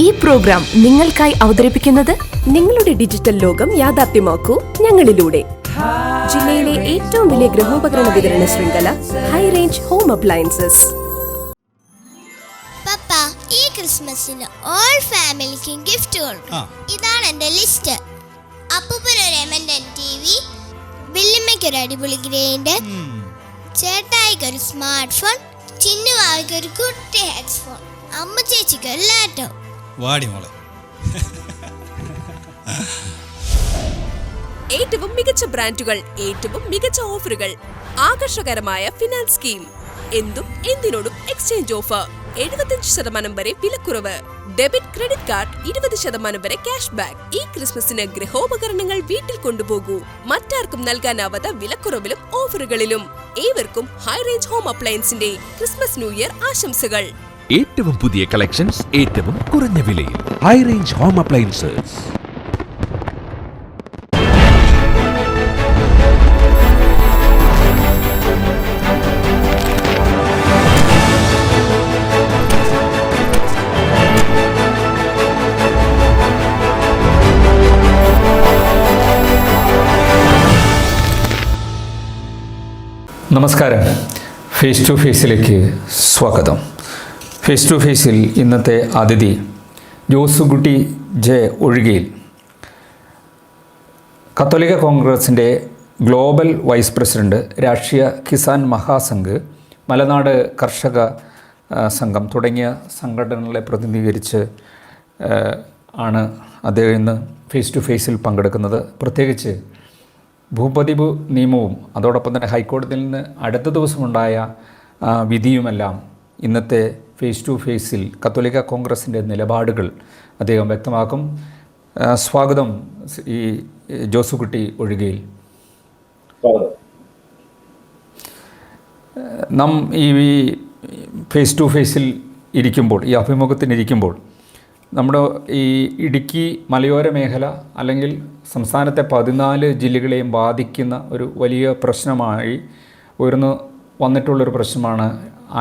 ഈ പ്രോഗ്രാം നിങ്ങൾക്കായി അവതരിപ്പിക്കുന്നത് നിങ്ങളുടെ ഡിജിറ്റൽ ലോകം യാഥാർത്ഥ്യമാക്കൂ ഞങ്ങളിലൂടെ. ജില്ലയിലെ ഏറ്റവും വലിയ ഗൃഹോപകരണ വിതരണ ശൃംഖല ഹൈ റേഞ്ച് ഹോം അപ്ലയൻസസ്. പപ്പ, ഈ ക്രിസ്മസിന് ഓൾ ഫാമിലിക്കും ഗിഫ്റ്റ് കൊടുക്കണം. ഇതാണ് എന്റെ ലിസ്റ്റ്. അപ്പൂപ്പനൊരു M&N TV, ബില്ലിമ്മയ്ക്കൊരു അടിപൊളി ഗ്രൈൻഡർ, ചേട്ടായിക്കൊരു സ്മാർട്ട് ഫോൺ, ചിന്നുവാവിക്കൊരു കുട്ടി ഹെഡ്ഫോൺ, അമ്മ ചേച്ചിക്കൊരു ലാപ്ടോപ്പ്. വാടി മോളെ. ഏറ്റവും മികച്ച ബ്രാൻഡുകൾ, ഏറ്റവും മികച്ച ഓഫറുകൾ, ആകർഷകരമായ ഫിനാൻസ് സ്കീം, എന്തും എന്തിനോടും എക്സ്ചേഞ്ച് ഓഫർ, 75% വരെ വിലക്കുറവ്, ഡെബിറ്റ് ക്രെഡിറ്റ് കാർഡ് 20% വരെ ക്യാഷ് ബാക്ക്. ഈ ക്രിസ്മസിന് ഗൃഹോപകരണങ്ങൾ വീട്ടിൽ കൊണ്ടുപോകൂ. മറ്റാർക്കും നൽകാനാവാത്ത വിലക്കുറവിലും ഓഫറുകളിലും. ഏവർക്കും ഹൈ റേഞ്ച് ഹോം അപ്ലയൻസിന്റെ ക്രിസ്മസ് ന്യൂ ഇയർ ആശംസകൾ. ഏറ്റവും പുതിയ കളക്ഷൻസ് ഏറ്റവും കുറഞ്ഞ വിലയിൽ. High range home appliances. നമസ്കാരം. ഫേസ് ടു ഫേസിലേക്ക് സ്വാഗതം. ഫേസ് ടു ഫേസിൽ ഇന്നത്തെ അതിഥി ജോസുകുട്ടി ജെ ഒഴികയിൽ, കത്തോലിക്ക കോൺഗ്രസിൻ്റെ ഗ്ലോബൽ വൈസ് പ്രസിഡന്റ്, രാഷ്ട്രീയ കിസാൻ മഹാസംഘ്, മലനാട് കർഷക സംഘം തുടങ്ങിയ സംഘടനകളെ പ്രതിനിധീകരിച്ച് ആണ് അദ്ദേഹം ഇന്ന് ഫേസ് ടു ഫേസിൽ പങ്കെടുക്കുന്നത്. പ്രത്യേകിച്ച് ഭൂപതിവ് നിയമവും അതോടൊപ്പം തന്നെ ഹൈക്കോടതിയിൽ നിന്ന് അടുത്ത ദിവസമുണ്ടായ വിധിയുമെല്ലാം ഇന്നത്തെ ഫേസ് ടു ഫേസിൽ കത്തോലിക്ക കോൺഗ്രസിൻ്റെ നിലപാടുകൾ അദ്ദേഹം വ്യക്തമാക്കും. സ്വാഗതം ഈ ജോസുകുട്ടി ഒഴികയിൽ. നാം ഈ ഫേസ് ടു ഫേസിൽ ഇരിക്കുമ്പോൾ, ഈ അഭിമുഖത്തിനിരിക്കുമ്പോൾ, നമ്മുടെ ഈ ഇടുക്കി മലയോര മേഖല അല്ലെങ്കിൽ സംസ്ഥാനത്തെ 14 ജില്ലകളെയും ബാധിക്കുന്ന ഒരു വലിയ പ്രശ്നമായി ഉയർന്നു വന്നിട്ടുള്ളൊരു പ്രശ്നമാണ്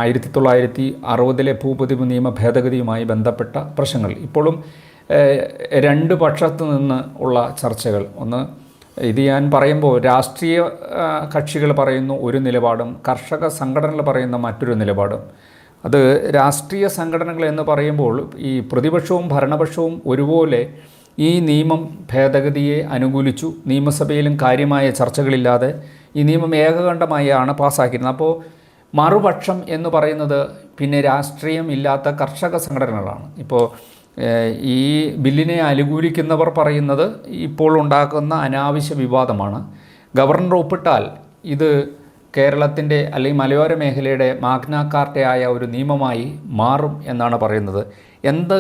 1960 ഭൂപതിവ് നിയമ ഭേദഗതിയുമായി ബന്ധപ്പെട്ട പ്രശ്നങ്ങൾ. ഇപ്പോഴും രണ്ട് പക്ഷത്തു നിന്ന് ഉള്ള ചർച്ചകൾ. ഒന്ന്, ഇത് ഞാൻ പറയുമ്പോൾ രാഷ്ട്രീയ കക്ഷികൾ പറയുന്നു ഒരു നിലപാടും, കർഷക സംഘടനകൾ പറയുന്ന മറ്റൊരു നിലപാടും. അത് രാഷ്ട്രീയ സംഘടനകൾ എന്ന് പറയുമ്പോൾ ഈ പ്രതിപക്ഷവും ഭരണപക്ഷവും ഒരുപോലെ ഈ നിയമം ഭേദഗതിയെ അനുകൂലിച്ചു. നിയമസഭയിലും കാര്യമായ ചർച്ചകളില്ലാതെ ഈ നിയമം ഏകകണ്ഠമായാണ് പാസ്സാക്കിയിരുന്നത്. അപ്പോൾ മറുപക്ഷം എന്ന് പറയുന്നത് പിന്നെ രാഷ്ട്രീയം ഇല്ലാത്ത കർഷക സംഘടനകളാണ്. ഇപ്പോൾ ഈ ബില്ലിനെ അനുകൂലിക്കുന്നവർ പറയുന്നത് ഇപ്പോൾ ഉണ്ടാക്കുന്ന അനാവശ്യ വിവാദമാണ്. ഗവർണർ ഒപ്പിട്ടാൽ ഇത് കേരളത്തിൻ്റെ അല്ലെങ്കിൽ മലയോര മേഖലയുടെ മാഗ്ന കാർട്ടയായ ഒരു നിയമമായി മാറും എന്നാണ് പറയുന്നത്. എന്ത്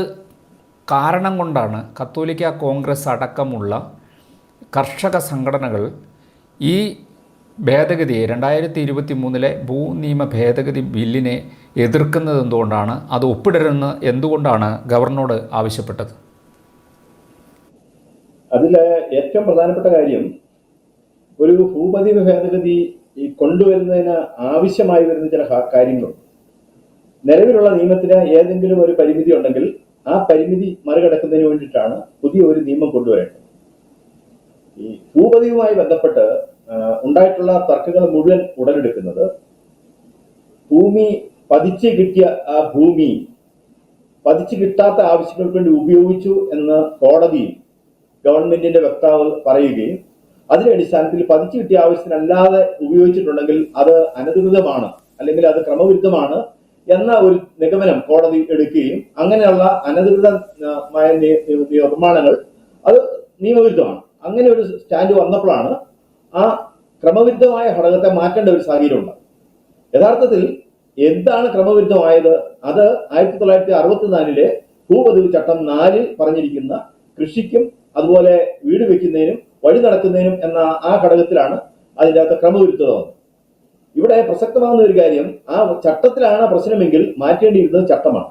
കാരണം കൊണ്ടാണ് കത്തോലിക്ക കോൺഗ്രസ് അടക്കമുള്ള കർഷക സംഘടനകൾ ഈ ഭേദഗതിയെ 2023 ഭൂനിയമ ഭേദഗതി ബില്ലിനെ എതിർക്കുന്നത്? എന്തുകൊണ്ടാണ് അത് ഒപ്പിടരുതെന്ന് എന്തുകൊണ്ടാണ് ഗവർണറോട് ആവശ്യപ്പെട്ടത്? അതിൽ ഏറ്റവും പ്രധാനപ്പെട്ട കാര്യം, ഒരു ഭൂപതിവ് ഭേദഗതി ഈ കൊണ്ടുവരുന്നതിന് ആവശ്യമായി വരുന്ന ചില കാര്യങ്ങളും. നിലവിലുള്ള നിയമത്തിന് ഏതെങ്കിലും ഒരു പരിമിതി ഉണ്ടെങ്കിൽ ആ പരിമിതി മറികടക്കുന്നതിന് വേണ്ടിയിട്ടാണ് പുതിയ ഒരു നിയമം കൊണ്ടുവരേണ്ടത്. ഈ ഭൂപതിവുമായി ബന്ധപ്പെട്ട് ഉണ്ടായിട്ടുള്ള തർക്കങ്ങൾ മുഴുവൻ ഉടലെടുക്കുന്നത് ഭൂമി പതിച്ച് കിട്ടിയ ആ ഭൂമി പതിച്ച് കിട്ടാത്ത ആവശ്യങ്ങൾക്ക് വേണ്ടി ഉപയോഗിച്ചു എന്ന് കോടതിയിൽ ഗവൺമെന്റിന്റെ വക്താവ് പറയുകയും അതിന്റെ അടിസ്ഥാനത്തിൽ പതിച്ചു കിട്ടിയ ആവശ്യത്തിനല്ലാതെ ഉപയോഗിച്ചിട്ടുണ്ടെങ്കിൽ അത് അനധികൃതമാണ് അല്ലെങ്കിൽ അത് ക്രമവിരുദ്ധമാണ് എന്ന ഒരു നിഗമനം കോടതി എടുക്കുകയും അങ്ങനെയുള്ള അനധികൃതമായ നിർമ്മാണങ്ങൾ അത് നിയമവിരുദ്ധമാണ്, അങ്ങനെ ഒരു സ്റ്റാൻഡ് വന്നപ്പോഴാണ് ആ ക്രമവിരുദ്ധമായ ഘടകത്തെ മാറ്റേണ്ട ഒരു സാഹചര്യമുണ്ട്. യഥാർത്ഥത്തിൽ എന്താണ് ക്രമവിരുദ്ധമായത്? അത് 1964 ഭൂപതിവ് ചട്ടം 4 പറഞ്ഞിരിക്കുന്ന കൃഷിക്കും അതുപോലെ വീട് വെക്കുന്നതിനും വഴി നടക്കുന്നതിനും എന്ന ആ ഘടകത്തിലാണ് അതിൻ്റെ അകത്ത് ക്രമവിരുദ്ധത വന്നത്. ഇവിടെ പ്രസക്തമാകുന്ന ഒരു കാര്യം, ആ ചട്ടത്തിലാണ് പ്രശ്നമെങ്കിൽ മാറ്റേണ്ടിയിരുന്നത് ചട്ടമാണ്.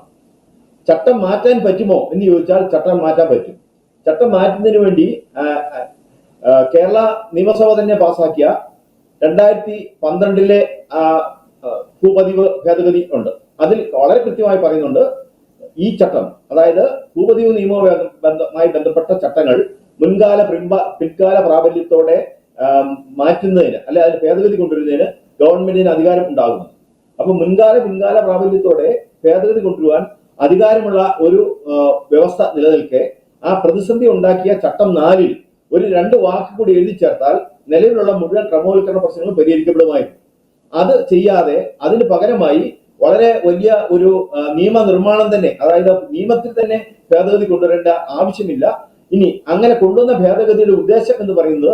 ചട്ടം മാറ്റാൻ പറ്റുമോ എന്ന് ചോദിച്ചാൽ ചട്ടം മാറ്റാൻ പറ്റും. ചട്ടം മാറ്റുന്നതിന് വേണ്ടി കേരള നിയമസഭ തന്നെ പാസാക്കിയ 2012 ഭൂപതിവ് ഭേദഗതി ഉണ്ട്. അതിൽ വളരെ കൃത്യമായി പറയുന്നുണ്ട്, ഈ ചട്ടം, അതായത് ഭൂപതിവ് നിയമവുമായി ബന്ധപ്പെട്ട ചട്ടങ്ങൾ പിൽക്കാല പ്രാബല്യത്തോടെ മാറ്റുന്നതിന് അല്ലെ അതിന് ഭേദഗതി കൊണ്ടുവരുന്നതിന് ഗവൺമെന്റിന് അധികാരം ഉണ്ടാകുന്നു. അപ്പൊ പിൻകാല പ്രാബല്യത്തോടെ ഭേദഗതി കൊണ്ടുവരുവാൻ അധികാരമുള്ള ഒരു വ്യവസ്ഥ നിലനിൽക്കെ ആ പ്രതിസന്ധി ഉണ്ടാക്കിയ ചട്ടം 4 ഒരു 2 വാക്ക് കൂടി എഴുതി ചേർത്താൽ നിലവിലുള്ള മുഴുവൻ ക്രമവൽക്കരണ പ്രശ്നങ്ങളും പരിഹരിക്കപ്പെടുമായിരുന്നു. അത് ചെയ്യാതെ അതിന് പകരമായി വളരെ വലിയ ഒരു നിയമനിർമ്മാണം തന്നെ, അതായത് നിയമത്തിൽ തന്നെ ഭേദഗതി കൊണ്ടുവരേണ്ട ആവശ്യമില്ല. ഇനി അങ്ങനെ കൊണ്ടുവന്ന ഭേദഗതിയുടെ ഉദ്ദേശം എന്ന് പറയുന്നത്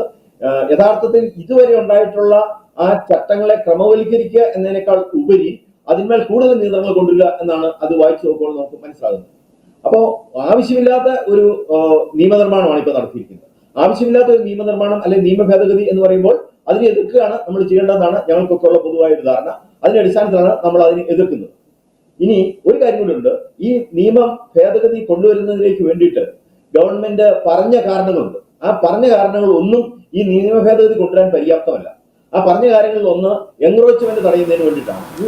യഥാർത്ഥത്തിൽ ഇതുവരെ ഉണ്ടായിട്ടുള്ള ആ ചട്ടങ്ങളെ ക്രമവൽക്കരിക്കുക എന്നതിനേക്കാൾ ഉപരി അതിന്മേൽ കൂടുതൽ നിയന്ത്രണങ്ങൾ കൊണ്ടുവരിക എന്നാണ് അത് വായിച്ചു നോക്കുമ്പോൾ നമുക്ക് മനസ്സിലാകുന്നത്. അപ്പോൾ ആവശ്യമില്ലാത്ത ഒരു നിയമനിർമ്മാണമാണ് ഇപ്പോൾ നടത്തിയിരിക്കുന്നത്. ആവശ്യമില്ലാത്ത ഒരു നിയമനിർമ്മാണം അല്ലെങ്കിൽ നിയമ ഭേദഗതി എന്ന് പറയുമ്പോൾ അതിനെ എതിർക്കുകയാണ് നമ്മൾ ചെയ്യേണ്ടതെന്നാണ് ഞങ്ങൾക്കൊക്കെ ഉള്ള പൊതുവായ ഒരു ധാരണ. അതിന്റെ അടിസ്ഥാനത്തിലാണ് നമ്മൾ അതിനെ എതിർക്കുന്നത്. ഇനി ഒരു കാര്യം കൂടി ഉണ്ട്. ഈ നിയമം ഭേദഗതി കൊണ്ടുവരുന്നതിലേക്ക് വേണ്ടിയിട്ട് ഗവൺമെന്റ് പറഞ്ഞ കാരണങ്ങളുണ്ട്. ആ പറഞ്ഞ കാരണങ്ങൾ ഒന്നും ഈ നിയമ ഭേദഗതി കൊണ്ടുവരാൻ പര്യാപ്തമല്ല. ആ പറഞ്ഞ കാര്യങ്ങളിൽ ഒന്ന് എൻക്രോച്ച്മെന്റ് തടയുന്നതിന് വേണ്ടിയിട്ടാണ്. ഈ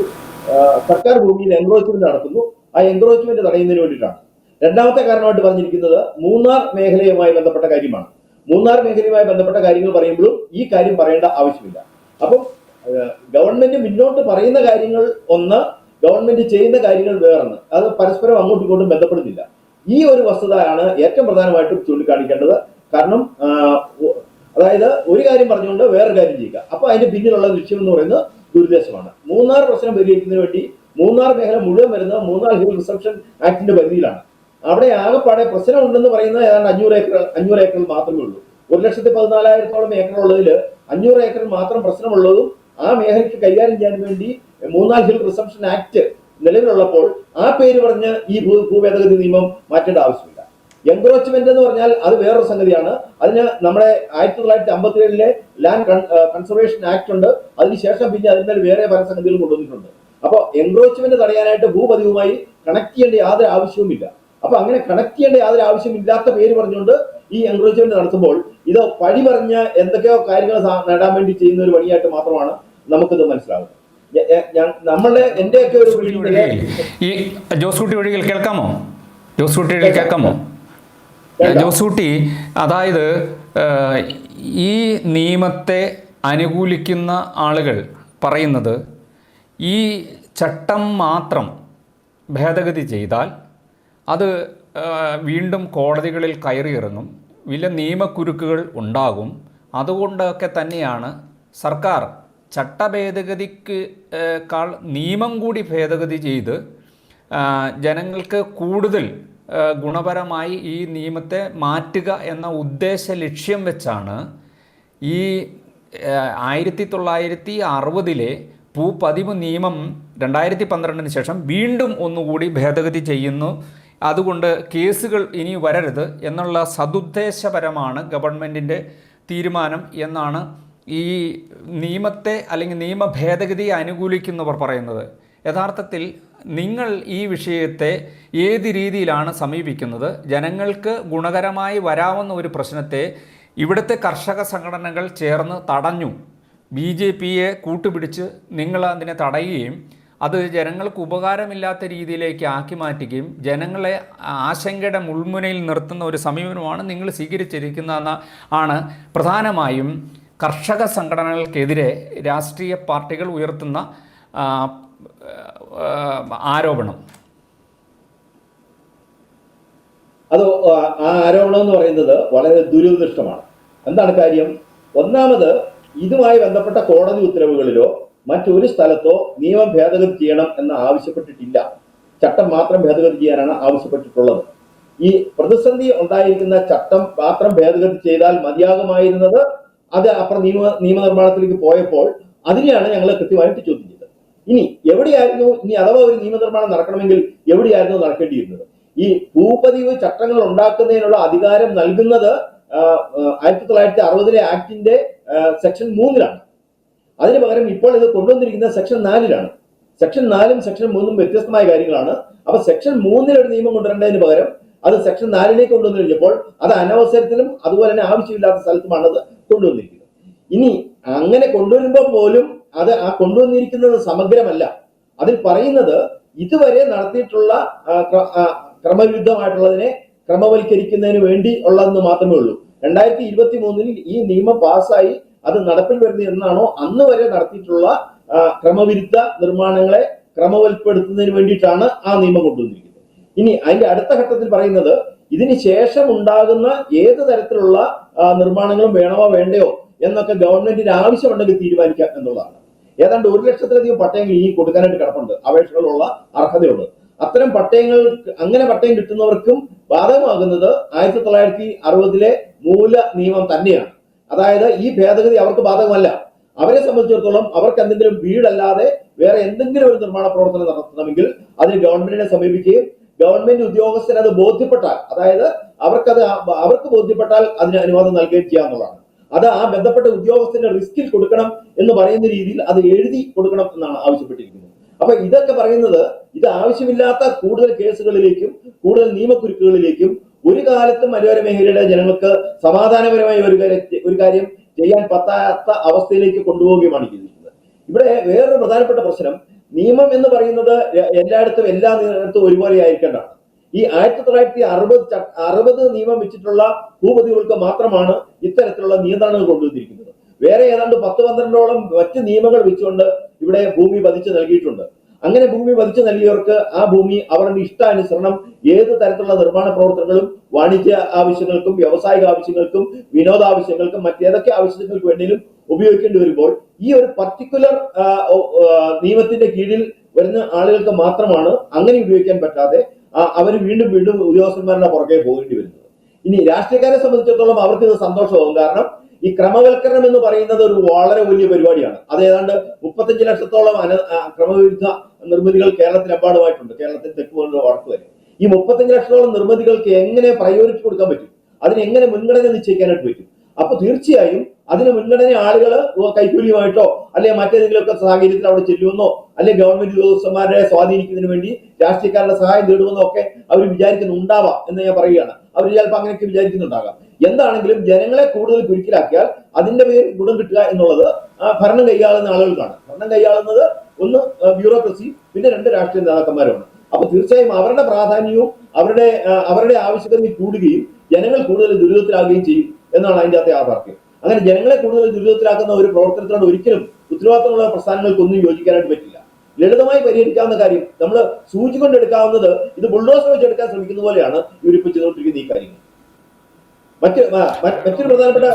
സർക്കാർ ഭൂമിയിൽ എൻക്രോച്ച്മെന്റ് നടത്തുന്നു, ആ എൻക്രോച്ച്മെന്റ് തടയുന്നതിന് വേണ്ടിയിട്ടാണ്. രണ്ടാമത്തെ കാരണമായിട്ട് പറഞ്ഞിരിക്കുന്നത് മൂന്നാർ മേഖലയുമായി ബന്ധപ്പെട്ട കാര്യമാണ്. മൂന്നാർ മേഖലയുമായി ബന്ധപ്പെട്ട കാര്യങ്ങൾ പറയുമ്പോഴും ഈ കാര്യം പറയേണ്ട ആവശ്യമില്ല. അപ്പം ഗവൺമെന്റ് മുന്നോട്ട് പറയുന്ന കാര്യങ്ങൾ ഒന്ന്, ഗവൺമെന്റ് ചെയ്യുന്ന കാര്യങ്ങൾ വേറൊന്ന്. അത് പരസ്പരം അങ്ങോട്ടും ഇങ്ങോട്ടും ബന്ധപ്പെടുന്നില്ല. ഈ ഒരു വസ്തുതയാണ് ഏറ്റവും പ്രധാനമായിട്ടും ചൂണ്ടിക്കാണിക്കേണ്ടത്. കാരണം അതായത് ഒരു കാര്യം പറഞ്ഞുകൊണ്ട് വേറൊരു കാര്യം ചെയ്യുക, അപ്പൊ അതിന്റെ പിന്നിലുള്ള ലക്ഷ്യം എന്ന് പറയുന്നത് ദുരുദ്ദേശമാണ്. മൂന്നാർ പ്രശ്നം പരിഹരിക്കുന്നതിന് വേണ്ടി മൂന്നാർ മേഖല മുഴുവൻ വരുന്നത് മൂന്നാർ ഹിൽ റിസപ്ഷൻ ആക്ടിന്റെ പരിധിയിലാണ്. അവിടെ ആകെപ്പാടെ പ്രശ്നം ഉണ്ടെന്ന് പറയുന്നത് ഏതാണ്ട് 500 ഏക്കറിൽ മാത്രമേ ഉള്ളൂ. 1,14,000 ഏക്കർ ഉള്ളതിൽ 500 ഏക്കറിൽ മാത്രം പ്രശ്നമുള്ളതും ആ മേഖലയ്ക്ക് കൈകാര്യം ചെയ്യാൻ വേണ്ടി മൂന്നാർ ഹിൽ റിസപ്ഷൻ ആക്ട് നിലവിലുള്ളപ്പോൾ ആ പേര് പറഞ്ഞ് ഈ ഭൂഭേദഗതി നിയമം മാറ്റേണ്ട ആവശ്യമില്ല. എൻക്രോച്ച്മെന്റ് എന്ന് പറഞ്ഞാൽ അത് വേറൊരു സംഗതിയാണ്. അതിന് നമ്മുടെ 1957 ലാൻഡ് കൺസർവേഷൻ ആക്ട് ഉണ്ട്. അതിനുശേഷം പിന്നെ അതിന്മേൽ വേറെ പല സംഗതികളും കൊണ്ടുവന്നിട്ടുണ്ട്. അപ്പോൾ എൻക്രോച്ച്മെന്റ് തടയാനായിട്ട് ഭൂപതിവുമായി കണക്ട് ചെയ്യേണ്ട യാതൊരു ആവശ്യവുമില്ല. അപ്പൊ അങ്ങനെ കണക്ട് ചെയ്യേണ്ട യാതൊരു ആവശ്യമില്ലാത്ത പേര് പറഞ്ഞുകൊണ്ട് ഈ എൻക്രോച്ച്മെന്റ് നടത്തുമ്പോൾ ഇത് പഴി പറഞ്ഞ് എന്തൊക്കെയോ കാര്യങ്ങൾ നേടാൻ വേണ്ടി ചെയ്യുന്ന ഒരു പണിയായിട്ട് മാത്രമാണ് നമുക്കിത് മനസ്സിലാകുന്നത്. എന്റെയൊക്കെ ഒരു ഈ ജോസൂട്ടി വഴികൾ കേൾക്കാമോ? ജോസൂട്ടി, അതായത് ഈ നിയമത്തെ അനുകൂലിക്കുന്ന ആളുകൾ പറയുന്നത് ഈ ചട്ടം മാത്രം ഭേദഗതി ചെയ്താൽ അത് വീണ്ടും കോടതികളിൽ കയറിയിറങ്ങും, വലിയ നിയമക്കുരുക്കുകൾ ഉണ്ടാകും. അതുകൊണ്ടൊക്കെ തന്നെയാണ് സർക്കാർ ചട്ടഭേദഗതിക്കാൾ നിയമം കൂടി ഭേദഗതി ചെയ്ത് ജനങ്ങൾക്ക് കൂടുതൽ ഗുണപരമായി ഈ നിയമത്തെ മാറ്റുക എന്ന ഉദ്ദേശ ലക്ഷ്യം വെച്ചാണ് ഈ 1960 ഭൂപതിവ് നിയമം 2012 ശേഷം വീണ്ടും ഒന്നുകൂടി ഭേദഗതി ചെയ്യുന്നു. അതുകൊണ്ട് കേസുകൾ ഇനി വരരുത് എന്നുള്ള സതുദ്ദേശപരമാണ് ഗവൺമെൻറ്റിൻ്റെ തീരുമാനം എന്നാണ് ഈ നിയമത്തെ അല്ലെങ്കിൽ നിയമ ഭേദഗതിയെ അനുകൂലിക്കുന്നവർ പറയുന്നത്. യഥാർത്ഥത്തിൽ നിങ്ങൾ ഈ വിഷയത്തെ ഏത് രീതിയിലാണ് സമീപിക്കുന്നത്? ജനങ്ങൾക്ക് ഗുണകരമായി വരാവുന്ന ഒരു പ്രശ്നത്തെ ഇവിടുത്തെ കർഷക സംഘടനകൾ ചേർന്ന് തടഞ്ഞു. BJPയെ കൂട്ടുപിടിച്ച് നിങ്ങൾ അതിനെ തടയുകയും അത് ജനങ്ങൾക്ക് ഉപകാരമില്ലാത്ത രീതിയിലേക്ക് ആക്കി മാറ്റുകയും ജനങ്ങളെ ആശങ്കയുടെ മുൾമുനയിൽ നിർത്തുന്ന ഒരു സമീപനമാണ് നിങ്ങൾ സ്വീകരിച്ചിരിക്കുന്നതെന്ന് ആണ് പ്രധാനമായും കർഷക സംഘടനകൾക്കെതിരെ രാഷ്ട്രീയ പാർട്ടികൾ ഉയർത്തുന്ന ആരോപണം. അത് ആ ആരോപണം എന്ന് പറയുന്നത് വളരെ ദുരുദ്ദിഷ്ടമാണ്. എന്താണ് കാര്യം? ഒന്നാമത്, ഇതുമായി ബന്ധപ്പെട്ട കോടതി ഉത്തരവുകളിലോ മറ്റൊരു സ്ഥലത്തോ നിയമം ഭേദഗതി ചെയ്യണം എന്ന് ആവശ്യപ്പെട്ടിട്ടില്ല. ചട്ടം മാത്രം ഭേദഗതി ചെയ്യാനാണ് ആവശ്യപ്പെട്ടിട്ടുള്ളത്. ഈ പ്രതിസന്ധി ഉണ്ടായിരിക്കുന്ന ചട്ടം മാത്രം ഭേദഗതി ചെയ്താൽ മതിയാകുമായിരുന്നത് അത് അപ്പുറം നിയമനിർമ്മാണത്തിലേക്ക് പോയപ്പോൾ അതിനെയാണ് ഞങ്ങൾ കൃത്യമായിട്ട് ചോദിച്ചത്. ഇനി എവിടെയായിരുന്നു, ഇനി അഥവാ ഒരു നിയമനിർമ്മാണം നടക്കണമെങ്കിൽ എവിടെയായിരുന്നു നടക്കേണ്ടിയിരുന്നത്? ഈ ഭൂപതിവ് ചട്ടങ്ങൾ ഉണ്ടാക്കുന്നതിനുള്ള അധികാരം നൽകുന്നത് 1960 ആക്ടിന്റെ സെക്ഷൻ 3 അതിന് പകരം ഇപ്പോൾ ഇത് കൊണ്ടുവന്നിരിക്കുന്നത് സെക്ഷൻ 4 സെക്ഷൻ 4 സെക്ഷൻ 3 വ്യത്യസ്തമായ കാര്യങ്ങളാണ്. അപ്പൊ സെക്ഷൻ 3 ഒരു നിയമം കൊണ്ടുവരേണ്ടതിന് പകരം അത് സെക്ഷൻ 4 കൊണ്ടുവന്നു കഴിഞ്ഞപ്പോൾ അത് അനവസരത്തിലും അതുപോലെ തന്നെ ആവശ്യമില്ലാത്ത സ്ഥലത്തുമാണ് അത് കൊണ്ടുവന്നിരിക്കുന്നത്. ഇനി അങ്ങനെ കൊണ്ടുവരുമ്പോൾ പോലും അത് ആ കൊണ്ടുവന്നിരിക്കുന്നത് സമഗ്രമല്ല. അതിൽ പറയുന്നത് ഇതുവരെ നടത്തിയിട്ടുള്ള ക്രമവിരുദ്ധമായിട്ടുള്ളതിനെ ക്രമവൽക്കരിക്കുന്നതിന് വേണ്ടി ഉള്ളതെന്ന് മാത്രമേ ഉള്ളൂ. 2023 ഈ നിയമം പാസ്സായി അത് നടപ്പിൽ വരുന്നത് എന്നാണോ അന്ന് വരെ നടത്തിയിട്ടുള്ള ക്രമവിരുദ്ധ നിർമ്മാണങ്ങളെ ക്രമവൽപ്പെടുത്തുന്നതിന് വേണ്ടിയിട്ടാണ് ആ നിയമം കൊണ്ടുവന്നിരിക്കുന്നത്. ഇനി അതിന്റെ അടുത്ത ഘട്ടത്തിൽ പറയുന്നത് ഇതിന് ശേഷം ഉണ്ടാകുന്ന ഏത് തരത്തിലുള്ള നിർമ്മാണങ്ങളും വേണമോ വേണ്ടയോ എന്നൊക്കെ ഗവൺമെന്റിന് ആവശ്യമുണ്ടെങ്കിൽ തീരുമാനിക്കാം എന്നുള്ളതാണ്. ഏതാണ്ട് 1,00,000-ലധികം പട്ടയങ്ങൾ ഇനി കൊടുക്കാനായിട്ട് കിടപ്പുണ്ട്, അപേക്ഷകളുള്ള അർഹതയുള്ളത്. അത്തരം പട്ടയങ്ങൾ, അങ്ങനെ പട്ടയം കിട്ടുന്നവർക്കും ബാധകമാകുന്നത് 1960 മൂല നിയമം തന്നെയാണ്. അതായത് ഈ ഭേദഗതി അവർക്ക് ബാധകമല്ല. അവരെ സംബന്ധിച്ചിടത്തോളം അവർക്ക് എന്തെങ്കിലും വീടല്ലാതെ വേറെ എന്തെങ്കിലും ഒരു നിർമ്മാണ പ്രവർത്തനം നടത്തണമെങ്കിൽ അതിന് ഗവൺമെന്റിനെ സമീപിക്കുകയും ഗവൺമെന്റ് ഉദ്യോഗസ്ഥന് അത് ബോധ്യപ്പെട്ടാൽ, അതായത് അവർക്ക് ബോധ്യപ്പെട്ടാൽ അതിന് അനുവാദം നൽകുകയും ചെയ്യാവുന്നതാണ്. അത് ആ ബന്ധപ്പെട്ട ഉദ്യോഗസ്ഥന്റെ റിസ്കിൽ കൊടുക്കണം എന്ന് പറയുന്ന രീതിയിൽ അത് എഴുതി കൊടുക്കണം എന്നാണ് ആവശ്യപ്പെട്ടിരിക്കുന്നത്. അപ്പൊ ഇതൊക്കെ പറയുന്നത് ഇത് ആവശ്യമില്ലാത്ത കൂടുതൽ കേസുകളിലേക്കും കൂടുതൽ നിയമക്കുരുക്കുകളിലേക്കും ഒരു കാലത്തും മലയോര മേഖലയുടെ ജനങ്ങൾക്ക് സമാധാനപരമായ ഒരു കാര്യം ചെയ്യാൻ പറ്റാത്ത അവസ്ഥയിലേക്ക് കൊണ്ടുപോവുകയുമാണ് ചെയ്തിരിക്കുന്നത്. ഇവിടെ വേറൊരു പ്രധാനപ്പെട്ട പ്രശ്നം, നിയമം എന്ന് പറയുന്നത് എല്ലായിടത്തും ഒരുപോലെ ആയിരിക്കേണ്ടതാണ്. ഈ 1960 നിയമം വെച്ചിട്ടുള്ള ഭൂപതികൾക്ക് മാത്രമാണ് ഇത്തരത്തിലുള്ള നിയന്ത്രണങ്ങൾ കൊണ്ടുവന്നിരിക്കുന്നത്. വേറെ ഏതാണ്ട് 10-12ഓളം മറ്റ് നിയമങ്ങൾ വെച്ചുകൊണ്ട് ഇവിടെ ഭൂമി പതിച്ചു നൽകിയിട്ടുണ്ട്. അങ്ങനെ ഭൂമി പതിച്ചു നൽകിയവർക്ക് ആ ഭൂമി അവരുടെ ഇഷ്ടാനുസരണം ഏത് തരത്തിലുള്ള നിർമ്മാണ പ്രവർത്തനങ്ങളും വാണിജ്യ ആവശ്യങ്ങൾക്കും വ്യാവസായിക ആവശ്യങ്ങൾക്കും വിനോദാവശ്യങ്ങൾക്കും മറ്റേതൊക്കെ ആവശ്യങ്ങൾക്ക് വേണ്ടിയും ഉപയോഗിക്കേണ്ടി വരുമ്പോൾ ഈ ഒരു പർട്ടിക്കുലർ നിയമത്തിന്റെ കീഴിൽ വരുന്ന ആളുകൾക്ക് മാത്രമാണ് അങ്ങനെ ഉപയോഗിക്കാൻ പറ്റാതെ അവർ വീണ്ടും ഉദ്യോഗസ്ഥന്മാരുടെ പുറകെ പോകേണ്ടി വരുന്നത്. ഇനി രാഷ്ട്രീയക്കാരെ സംബന്ധിച്ചിടത്തോളം അവർക്ക് ഇത് സന്തോഷമാകും. കാരണം ഈ ക്രമവൽക്കരണം എന്ന് പറയുന്നത് ഒരു വളരെ വലിയ പരിപാടിയാണ്. അത് ഏതാണ്ട് 35 ലക്ഷത്തോളം ക്രമവിരുദ്ധ നിർമ്മിതികൾ കേരളത്തിലെമ്പാടുമായിട്ടുണ്ട്, കേരളത്തിൽ തെക്ക് മുതൽ വടക്ക് വരെ. ഈ 35 ലക്ഷത്തോളം നിർമ്മിതികൾക്ക് എങ്ങനെ പ്രയോറിറ്റി കൊടുക്കാൻ പറ്റും, അതിന് എങ്ങനെ മുൻഗണന നിശ്ചയിക്കാനായിട്ട് പറ്റും? അപ്പൊ തീർച്ചയായും അതിന് മുൻഗണന ആളുകൾ കൈക്കൂലിയുമായിട്ടോ അല്ലെങ്കിൽ മറ്റേതെങ്കിലുമൊക്കെ സാഹചര്യത്തിൽ അവിടെ ചെല്ലുമെന്നോ അല്ലെങ്കിൽ ഗവൺമെന്റ് ഉദ്യോഗസ്ഥന്മാരെ സ്വാധീനിക്കുന്നതിന് വേണ്ടി രാഷ്ട്രീയക്കാരുടെ സഹായം തേടുമെന്നോ ഒക്കെ അവർ വിചാരിക്കുന്നുണ്ടാവാം എന്ന് ഞാൻ പറയുകയാണ്. അവർ ചിലപ്പോൾ അങ്ങനെയൊക്കെ വിചാരിക്കുന്നുണ്ടാകാം. എന്താണെങ്കിലും ജനങ്ങളെ കൂടുതൽ കുരുക്കിലാക്കിയാൽ അതിന്റെ പേരിൽ ഗുണം കിട്ടുക എന്നുള്ളത് ഭരണം കൈയാളുന്ന ആളുകൾക്കാണ്. ഭരണം കൈയാളുന്നത് ഒന്ന് ബ്യൂറോക്രസി, പിന്നെ 2 രാഷ്ട്രീയ നേതാക്കന്മാരുമാണ്. അപ്പൊ തീർച്ചയായും അവരുടെ പ്രാധാന്യവും അവരുടെ ആവശ്യകത കൂടുകയും ജനങ്ങൾ കൂടുതൽ ദുരിതത്തിലാകുകയും ചെയ്യും എന്നാണ് അതിന്റെ അകത്തെ യാഥാർത്ഥ്യം. അങ്ങനെ ജനങ്ങളെ കൂടുതൽ ദുരിതത്തിലാക്കുന്ന ഒരു പ്രവർത്തനത്തിനോട് ഒരിക്കലും ഉത്തരവാദിത്തമുള്ള പ്രസ്ഥാനങ്ങൾക്കൊന്നും യോജിക്കാനായിട്ട് പറ്റില്ല. ലളിതമായി പരിഹരിക്കാവുന്ന കാര്യം നമ്മൾ സൂചി കൊണ്ടെടുക്കാവുന്നത് ഇത് ബുൾഡോസർ വെച്ചെടുക്കാൻ ശ്രമിക്കുന്ന പോലെയാണ് ഇവരിപ്പോൾ ചെയ്തുകൊണ്ടിരിക്കുന്ന ഈ കാര്യങ്ങൾ. മറ്റൊരു പ്രധാനപ്പെട്ട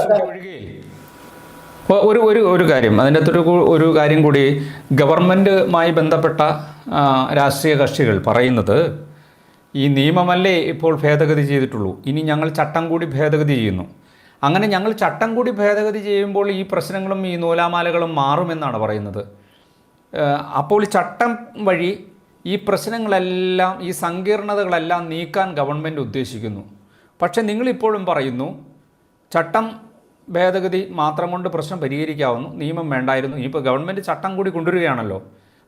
ഒരു കാര്യം, അതിൻ്റെ അകത്തൊരു ഒരു കാര്യം കൂടി, ഗവൺമെൻറ്റുമായി ബന്ധപ്പെട്ട രാഷ്ട്രീയ കക്ഷികൾ പറയുന്നത് ഈ നിയമമല്ലേ ഇപ്പോൾ ഭേദഗതി ചെയ്തിട്ടുള്ളൂ, ഇനി ഞങ്ങൾ ചട്ടം കൂടി ഭേദഗതി ചെയ്യുന്നു. അങ്ങനെ ഞങ്ങൾ ചട്ടം കൂടി ഭേദഗതി ചെയ്യുമ്പോൾ ഈ പ്രശ്നങ്ങളും ഈ നൂലാമാലകളും മാറുമെന്നാണ് പറയുന്നത്. അപ്പോൾ ചട്ടം വഴി ഈ പ്രശ്നങ്ങളെല്ലാം, ഈ സങ്കീർണതകളെല്ലാം നീക്കാൻ ഗവൺമെൻറ് ഉദ്ദേശിക്കുന്നു. പക്ഷേ നിങ്ങളിപ്പോഴും പറയുന്നു ചട്ടം ഭേദഗതി മാത്രം കൊണ്ട് പ്രശ്നം പരിഹരിക്കാവുന്നു, നിയമം വേണ്ടായിരുന്നു. ഇനിയിപ്പോൾ ഗവൺമെൻറ് ചട്ടം കൂടി കൊണ്ടുവരികയാണല്ലോ.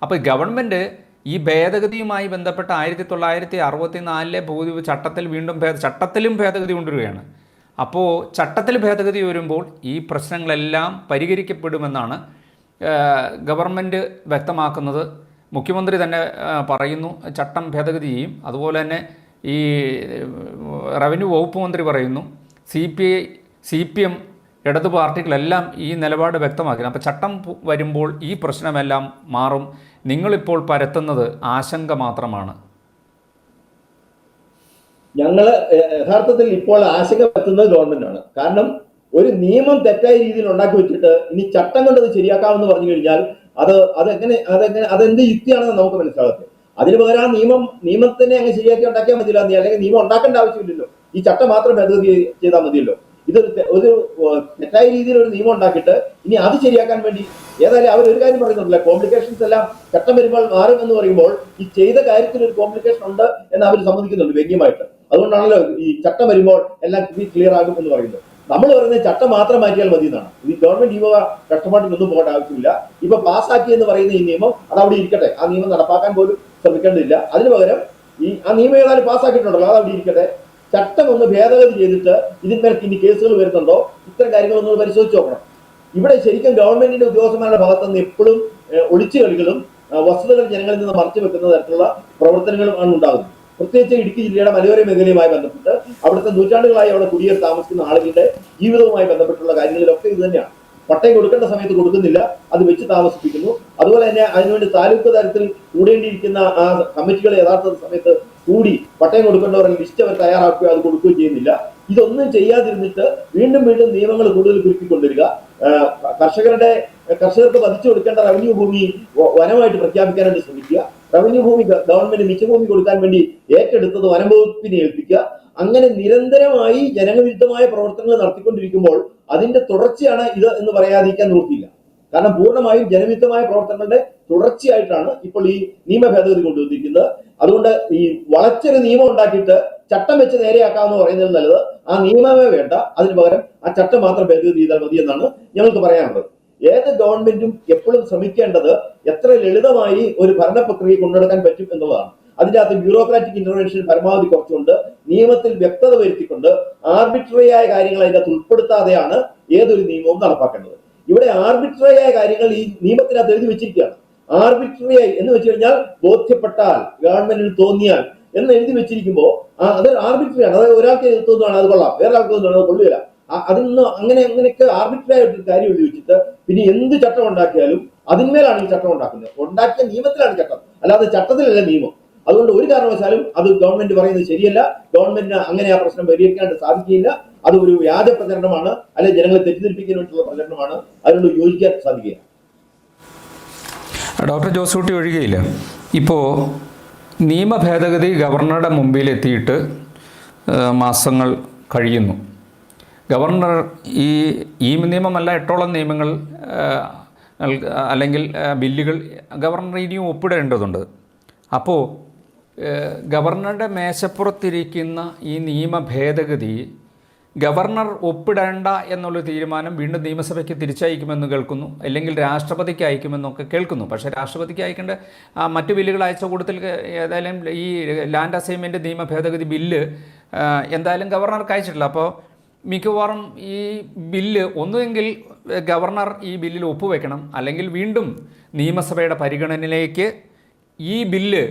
അപ്പോൾ ഗവൺമെൻറ് ഈ ഭേദഗതിയുമായി ബന്ധപ്പെട്ട 1964 ചട്ടത്തിലും ഭേദഗതി കൊണ്ടുവരികയാണ്. അപ്പോൾ ചട്ടത്തിൽ ഭേദഗതി വരുമ്പോൾ ഈ പ്രശ്നങ്ങളെല്ലാം പരിഹരിക്കപ്പെടുമെന്നാണ് ഗവൺമെൻറ് വ്യക്തമാക്കുന്നത്. മുഖ്യമന്ത്രി തന്നെ പറയുന്നു ചട്ടം ഭേദഗതി ചെയ്യും. അതുപോലെ തന്നെ ഈ റവന്യൂ വകുപ്പ് മന്ത്രി പറയുന്നു, CPM ഇടതു പാർട്ടികളെല്ലാം ഈ നിലപാട് വ്യക്തമാക്കി. അപ്പോൾ ചട്ടം വരുമ്പോൾ ഈ പ്രശ്നമെല്ലാം മാറും. നിങ്ങളിപ്പോൾ പരത്തുന്നത് ആശങ്ക മാത്രമാണ്. ഞങ്ങൾ യഥാർത്ഥത്തിൽ ഇപ്പോൾ ആശങ്ക പറ്റുന്നത് ഗവൺമെന്റാണ്. കാരണം ഒരു നിയമം തെറ്റായ രീതിയിൽ ഉണ്ടാക്കി വെച്ചിട്ട് ഇനി ചട്ടം കൊണ്ട് അത് ശരിയാക്കാമെന്ന് പറഞ്ഞു കഴിഞ്ഞാൽ അതെന്ത് യുക്തിയാണെന്ന് നമുക്ക് മനസ്സിലാകത്തില്ല. അതിന് പകരം ആ നിയമത്തിനെ അങ്ങ് ശരിയാക്കി ഉണ്ടാക്കിയാൽ മതിയല്ലോ, അല്ലെങ്കിൽ നിയമം ഉണ്ടാക്കേണ്ട ആവശ്യമില്ലല്ലോ, ഈ ചട്ടം മാത്രം ഭേദഗതി ചെയ്താൽ മതിയല്ലോ. ഒരു തെറ്റായ രീതിയിൽ ഒരു നിയമം ഉണ്ടാക്കിയിട്ട് ഇനി അത് ശരിയാക്കാൻ വേണ്ടി ഏതായാലും അവർ ഒരു കാര്യം പറയുന്നുണ്ടല്ലോ, കോംപ്ലിക്കേഷൻസ് എല്ലാം ചട്ടം വരുമ്പോൾ മാറും എന്ന് പറയുമ്പോൾ ഈ ചെയ്ത കാര്യത്തിൽ ഒരു കോംപ്ലിക്കേഷൻ ഉണ്ട് എന്ന് അവർ സമ്മതിക്കുന്നുണ്ട് വ്യംഗ്യമായിട്ട്. അതുകൊണ്ടാണല്ലോ ഈ ചട്ടം വരുമ്പോൾ എല്ലാം ക്ലിയർ ആകും എന്ന് പറയുന്നത്. നമ്മൾ പറയുന്നത് ചട്ടം മാത്രം മാറ്റിയാൽ മതി എന്നാണ്. ഈ ഗവൺമെന്റ് ഈ കഷ്ടപ്പാട്ടിനൊന്നും പോകേണ്ട ആവശ്യമില്ല. ഇപ്പൊ പാസ്സാക്കി എന്ന് പറയുന്ന ഈ നിയമം അതവിടെ ഇരിക്കട്ടെ, ആ നിയമം നടപ്പാക്കാൻ പോലും ശ്രമിക്കേണ്ടതില്ല. അതിന് പകരം ആ നിയമം ഏതായാലും പാസ്സാക്കിയിട്ടുണ്ടല്ലോ, അതവിടെ ഇരിക്കട്ടെ. ചട്ടം ഒന്ന് ഭേദഗതി ചെയ്തിട്ട് ഇതിന്മേൽ ഇനി കേസുകൾ വരുന്നുണ്ടോ, ഇത്തരം കാര്യങ്ങളൊന്നും പരിശോധിച്ച് നോക്കണം. ഇവിടെ ശരിക്കും ഗവൺമെന്റിന്റെ ഉദ്യോഗസ്ഥന്മാരുടെ ഭാഗത്തുനിന്ന് എപ്പോഴും ഒളിച്ചു കളികളും വസ്തുതകൾ ജനങ്ങളിൽ നിന്ന് മറച്ചു വെക്കുന്ന തരത്തിലുള്ള പ്രവർത്തനങ്ങളുമാണ് ഉണ്ടാകുന്നത്. പ്രത്യേകിച്ച് ഇടുക്കി ജില്ലയുടെ മലയോര മേഖലയുമായി ബന്ധപ്പെട്ട് അവിടുത്തെ നൂറ്റാണ്ടുകളായി അവിടെ കുടിയേറി താമസിക്കുന്ന ആളുകളുടെ ജീവിതവുമായി ബന്ധപ്പെട്ടുള്ള കാര്യങ്ങളിലൊക്കെ ഇത് തന്നെയാണ്. പട്ടയം കൊടുക്കേണ്ട സമയത്ത് കൊടുക്കുന്നില്ല, അത് വെച്ച് താമസിപ്പിക്കുന്നു. അതുപോലെ തന്നെ അതിനുവേണ്ടി താലൂക്ക് തലത്തിൽ കൂടേണ്ടിയിരിക്കുന്ന ആ കമ്മിറ്റികൾ യഥാർത്ഥ സമയത്ത് കൂടി പട്ടയം കൊടുക്കേണ്ടവരുടെ ലിസ്റ്റ് അവർ തയ്യാറാക്കുകയോ അത് കൊടുക്കുകയോ ചെയ്യുന്നില്ല. ഇതൊന്നും ചെയ്യാതിരുന്നിട്ട് വീണ്ടും വീണ്ടും നിയമങ്ങൾ കൂടുതൽ കുരുക്കിക്കൊണ്ടിരിക. കർഷകർക്ക് പതിച്ചു കൊടുക്കേണ്ട റവന്യൂ ഭൂമി വനമായിട്ട് പ്രഖ്യാപിക്കാനായിട്ട് ശ്രമിക്കുക. റവന്യൂ ഭൂമി ഗവൺമെന്റ് മിച്ചഭൂമി കൊടുക്കാൻ വേണ്ടി ഏറ്റെടുത്തത് വനം വകുപ്പിനെ ഏൽപ്പിക്കുക. അങ്ങനെ നിരന്തരമായി ജനവിരുദ്ധമായ പ്രവർത്തനങ്ങൾ നടത്തിക്കൊണ്ടിരിക്കുമ്പോൾ അതിന്റെ തുടർച്ചയാണ് ഇത് എന്ന് പറയാതിരിക്കാൻ നിവൃത്തിയില്ല. കാരണം പൂർണ്ണമായും ജനവിരുദ്ധമായ പ്രവർത്തനങ്ങളുടെ തുടർച്ചയായിട്ടാണ് ഇപ്പോൾ ഈ നിയമ ഭേദഗതി കൊണ്ടുവന്നിരിക്കുന്നത്. അതുകൊണ്ട് ഈ വളച്ചൊരു നിയമം ഉണ്ടാക്കിയിട്ട് ചട്ടം വെച്ച് നേരെയാക്കാമെന്ന് പറയുന്നത് നല്ലത്. ആ നിയമമേ വേണ്ട, അതിന് പകരം ആ ചട്ടം മാത്രം ഭേദഗതി ചെയ്താൽ മതി എന്നാണ് ഞങ്ങൾക്ക് പറയാനുള്ളത്. ഏത് ഗവൺമെന്റും എപ്പോഴും ശ്രമിക്കേണ്ടത് എത്ര ലളിതമായി ഒരു ഭരണ പ്രക്രിയ കൊണ്ടുനടക്കാൻ പറ്റും എന്നുള്ളതാണ്. അതിൻ്റെ അകത്ത് ബ്യൂറോക്രാറ്റിക് ഇന്റർവെൻഷൻ പരമാവധി കുറച്ചുകൊണ്ട് നിയമത്തിൽ വ്യക്തത വരുത്തിക്കൊണ്ട് ആർബിട്രറി ആയ കാര്യങ്ങൾ അതിൻ്റെ അകത്ത് ഉൾപ്പെടുത്താതെയാണ് ഏതൊരു നിയമവും നടപ്പാക്കേണ്ടത്. ഇവിടെ ആർബിട്രറി ആയ കാര്യങ്ങൾ ഈ നിയമത്തിനകത്ത് എഴുതി വെച്ചിരിക്കുകയാണ്. ആർബിട്രറി ആയി എന്ന് വെച്ച് കഴിഞ്ഞാൽ ബോധ്യപ്പെട്ടാൽ, ഗവൺമെന്റിന് തോന്നിയാൽ എന്ന് എഴുതി വെച്ചിരിക്കുമ്പോൾ അത് ആർബിട്രറി ആണ്. അതായത് ഒരാൾക്ക് തോന്നുകയാണ് അത് കൊള്ളാം, വേറെ ആൾക്ക് തോന്നുകയാണ് അത് കൊള്ളുകയില്ല. അതിന്ന് അങ്ങനെയൊക്കെ ആർബിട്രറി ആയിട്ടൊരു കാര്യം എഴുതി വെച്ചിട്ട് പിന്നെ എന്ത് ചട്ടം ഉണ്ടാക്കിയാലും അതിന്മേലാണ് ഈ ചട്ടം ഉണ്ടാക്കുന്നത്. ഉണ്ടാക്കിയ നിയമത്തിലാണ് ചട്ടം, അല്ലാതെ ചട്ടത്തിലല്ല നിയമം. അതുകൊണ്ട് ഒരു കാരണവശാലും അത് ഗവൺമെന്റ് പറയുന്നത് ശരിയല്ല. ഗവൺമെന്റിന് അങ്ങനെ ആ പ്രശ്നം പരിഹരിക്കാനായിട്ട് സാധിക്കില്ല. അത് ഒരു വ്യാജ പ്രചരണമാണ്, അല്ലെങ്കിൽ ജനങ്ങളെ തെറ്റിദ്ധരിപ്പിക്കാൻ വേണ്ടിയുള്ള പ്രചരണമാണ്. അതിനോട് യോജിക്കാൻ സാധിക്കില്ല. ഡോക്ടർ ജോസൂട്ടി ഒഴികെയില്ല, ഇപ്പോൾ നിയമ ഭേദഗതി ഗവർണറുടെ മുമ്പിൽ എത്തിയിട്ട് മാസങ്ങൾ കഴിയുന്നു. ഗവർണർ ഈ നിയമമല്ല 8ഓളം നിയമങ്ങൾ അല്ലെങ്കിൽ ബില്ലുകൾ ഗവർണർ ഇനിയും ഒപ്പിടേണ്ടതുണ്ട്. അപ്പോൾ ഗവർണറുടെ മേശപ്പുറത്തിരിക്കുന്ന ഈ നിയമ ഭേദഗതി ഗവർണർ ഒപ്പിടേണ്ട എന്നുള്ള തീരുമാനം വീണ്ടും നിയമസഭയ്ക്ക് തിരിച്ചയക്കുമെന്ന് കേൾക്കുന്നു, അല്ലെങ്കിൽ രാഷ്ട്രപതിക്ക് അയക്കുമെന്നൊക്കെ കേൾക്കുന്നു. പക്ഷേ രാഷ്ട്രപതിക്ക് അയക്കേണ്ട മറ്റു ബില്ലുകൾ അയച്ച കൂട്ടത്തിൽ ഏതായാലും ഈ ലാൻഡ് അസൈൻമെൻറ്റ് നിയമ ഭേദഗതി ബില്ല് എന്തായാലും ഗവർണർക്ക് അയച്ചിട്ടില്ല. അപ്പോൾ മിക്കവാറും ഈ ബില്ല് ഒന്നുമെങ്കിൽ ഗവർണർ ഈ ബില്ലിൽ ഒപ്പുവെക്കണം, അല്ലെങ്കിൽ വീണ്ടും നിയമസഭയുടെ പരിഗണനയിലേക്ക് ഈ ബില്ല്